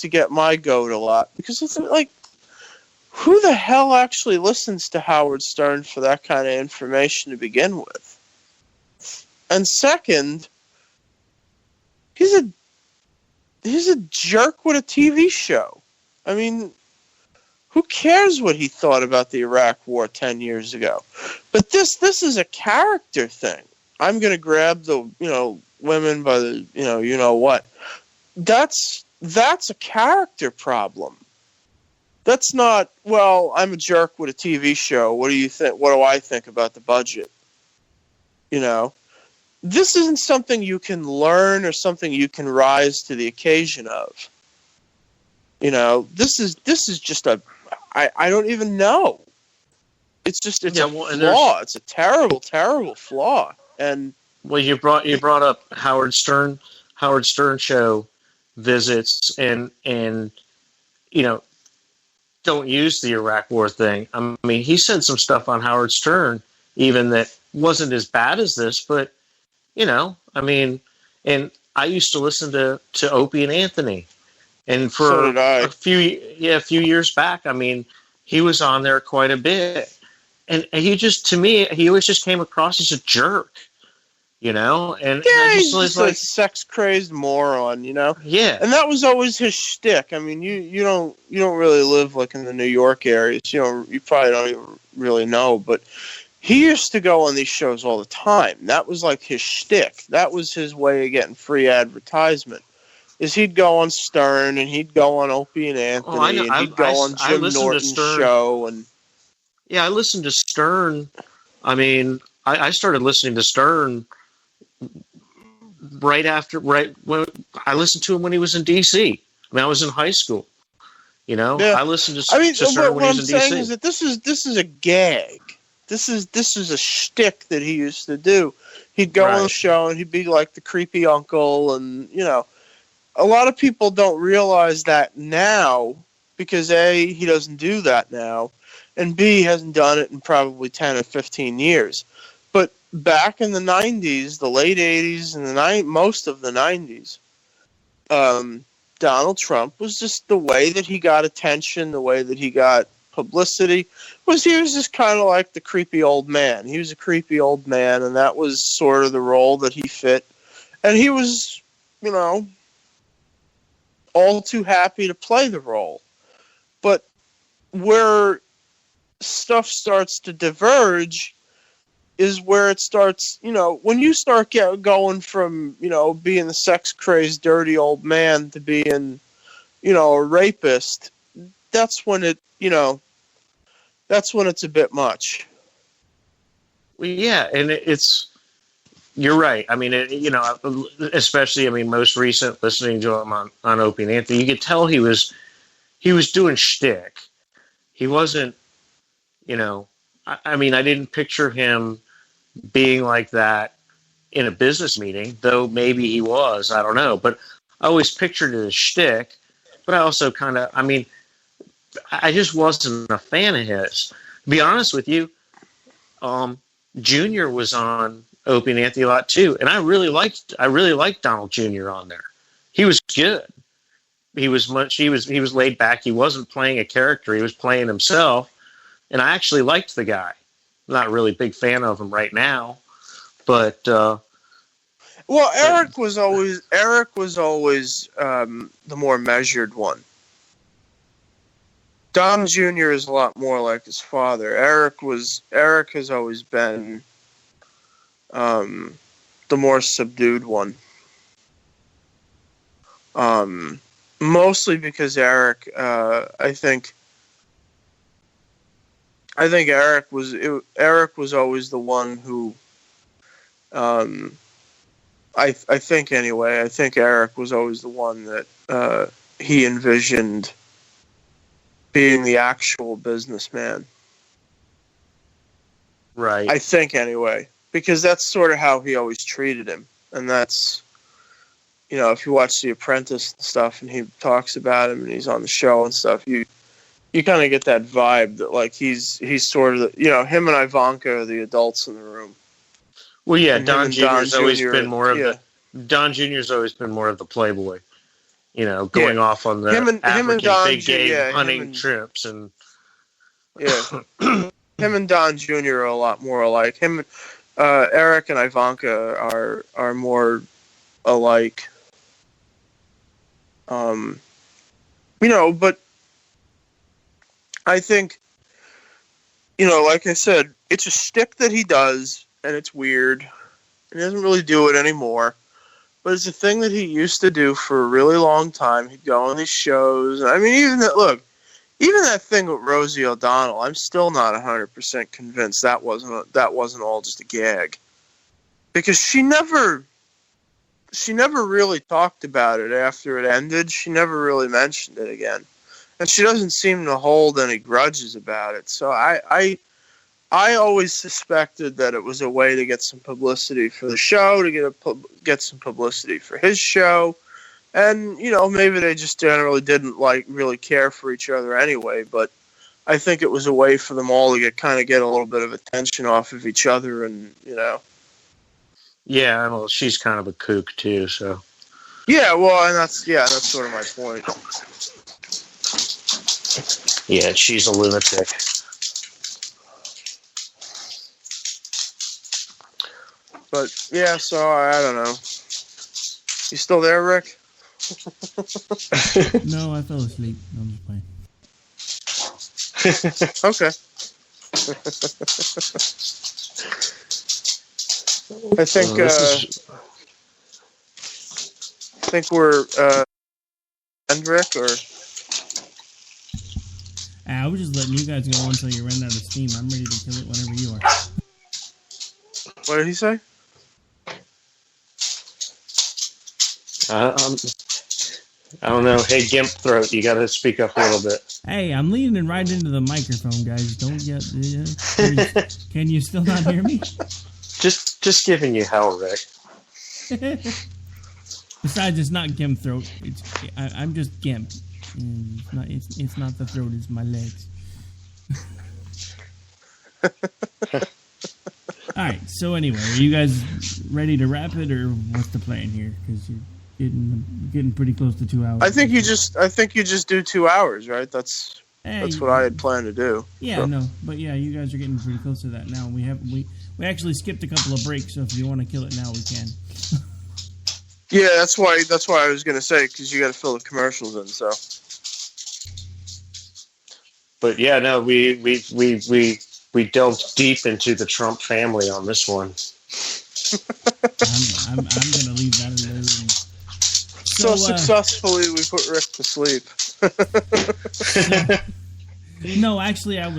to get my goat a lot, because it's like, who the hell actually listens to Howard Stern for that kind of information to begin with? And second, he's a jerk with a TV show. I mean, who cares what he thought about the Iraq war 10 years ago? But this is a character thing. I'm going to grab the, women by the, what. That's a character problem. That's not, well, I'm a jerk with a TV show. What do you think? What do I think about the budget? This isn't something you can learn or something you can rise to the occasion of. This is just I don't even know. It's just, it's a flaw. It's a terrible, terrible flaw. And well, you brought up Howard Stern show visits and don't use the Iraq war thing. I mean, he said some stuff on Howard Stern even that wasn't as bad as this, but and I used to listen to Opie and Anthony, and for so did I. a few years back, he was on there quite a bit, and to me, he always just came across as a jerk, And he's just like sex crazed moron, Yeah, and that was always his shtick. I mean, you don't really live like in the New York area, so you probably don't even really know, but he used to go on these shows all the time. That was like his shtick. That was his way of getting free advertisement. Is he'd go on Stern and he'd go on Opie and Anthony and he'd go on Jim Norton's show. And yeah, I listened to Stern. I started listening to Stern right when I listened to him when he was in D.C. I was in high school. Yeah. I listened to Stern when he was in D.C. What I'm saying is that this is a gag. This is a shtick that he used to do. He'd go on the show and he'd be like the creepy uncle, and a lot of people don't realize that now because A, he doesn't do that now, and B, he hasn't done it in probably 10 or 15 years. But back in the 90s, the late 80s, and most of the 90s, Donald Trump was just the way that he got attention, the way that he got publicity, was he was just kind of like the creepy old man. He was a creepy old man, and that was sort of the role that he fit. And he was, you know, all too happy to play the role. But where stuff starts to diverge is where it starts, you know, when you start going from, you know, being the sex-crazed, dirty old man to being, you know, a rapist, that's when it, you know, that's when it's a bit much. Well, yeah, and you're right. I mean, you know, especially, I mean, most recent listening to him on Opie and Anthony, you could tell he was doing shtick. He wasn't, you know, I mean, I didn't picture him being like that in a business meeting, though maybe he was, I don't know. But I always pictured it as shtick, but I also kind of, I mean, I just wasn't a fan of his. To be honest with you, Junior was on Opie and Anthony a lot too, and I really liked Donald Jr. on there. He was good. He was laid back. He wasn't playing a character. He was playing himself, and I actually liked the guy. I'm not really a big fan of him right now, but well, Eric was always the more measured one. Don Jr. is a lot more like his father. Eric has always been the more subdued one. Mostly because Eric, I think Eric was always the one who, I think anyway, I think Eric was always the one that he envisioned being the actual businessman. Right. I think anyway, because that's sort of how he always treated him. And that's, you know, if you watch The Apprentice and stuff and he talks about him and he's on the show and stuff, you kind of get that vibe that like he's sort of, you know, him and Ivanka are the adults in the room. Well, yeah, and Don Jr.'s always been more of the Don Jr.'s always been more of the playboy. You know, going off on the him and Don big game Jr., hunting trips and him and Don Jr. are a lot more alike. Him, Eric and Ivanka are more alike. You know, but I think, you know, like I said, it's a shtick that he does, and it's weird. He doesn't really do it anymore. But it's a thing that he used to do for a really long time. He'd go on these shows. I mean, even that thing with Rosie O'Donnell, I'm still not 100% convinced that wasn't all just a gag. Because she never really talked about it after it ended. She never really mentioned it again. And she doesn't seem to hold any grudges about it. So I always suspected that it was a way to get some publicity for the show, to get some publicity for his show, and you know, maybe they just generally didn't really care for each other anyway. But I think it was a way for them all to get a little bit of attention off of each other, and you know. Yeah, well, she's kind of a kook too, so. Yeah, well, and that's sort of my point. Yeah, she's a lunatic. But, yeah, so I don't know. You still there, Rick? No, I fell asleep. I'm just playing. Okay. I think we're end, Rick, or... I was just letting you guys go until you ran out of steam. I'm ready to kill it whenever you are. What did he say? I don't know. Hey, Gimp Throat, you got to speak up a little bit. Hey, I'm leaning right into the microphone, guys. Don't get... Can you still not hear me? Just giving you hell, Rick. Besides, it's not Gimp throat. I'm just Gimp. It's not the throat. It's my legs. All right. So anyway, are you guys ready to wrap it, or what's the plan here? Because you're getting pretty close to 2 hours. I think you just do 2 hours, right? That's what I had planned to do. Yeah, so. No, but yeah, you guys are getting pretty close to that now. We actually skipped a couple of breaks, so if you want to kill it now, we can. Yeah, that's why I was gonna say, because you got to fill the commercials in. So, but yeah, no, we delved deep into the Trump family on this one. I'm gonna leave that alone. So successfully, we put Rick to sleep. No, actually, I'm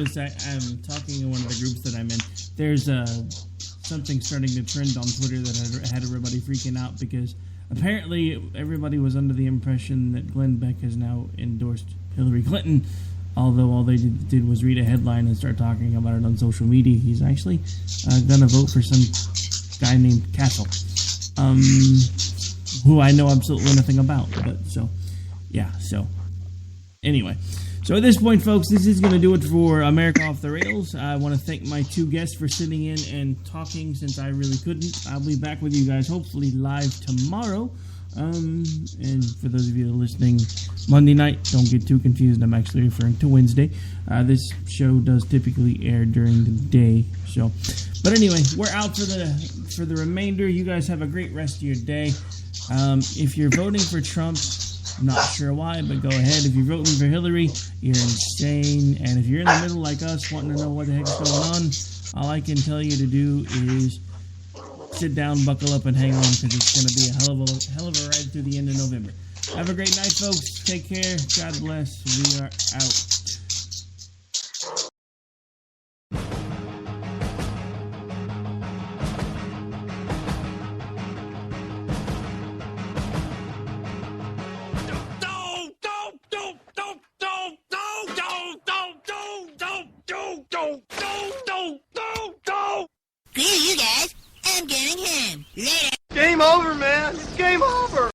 talking in one of the groups that I'm in. There's something starting to trend on Twitter that had everybody freaking out because apparently everybody was under the impression that Glenn Beck has now endorsed Hillary Clinton, although all they did was read a headline and start talking about it on social media. He's actually going to vote for some guy named Castle, who I know absolutely nothing about. But anyway. So at this point, folks, this is going to do it for America Off the Rails. I want to thank my two guests for sitting in and talking since I really couldn't. I'll be back with you guys hopefully live tomorrow. And for those of you that are listening Monday night, don't get too confused. I'm actually referring to Wednesday. This show does typically air during the day. So, but anyway, we're out for the remainder. You guys have a great rest of your day. If you're voting for Trump, not sure why, but go ahead. If you're voting for Hillary, you're insane. And if you're in the middle like us, wanting to know what the heck's going on, all I can tell you to do is sit down, buckle up, and hang on, because it's going to be a hell of a ride through the end of November. Have a great night, folks. Take care. God bless. We are out. Screw you guys. I'm going home. Later. Game over, man. It's game over.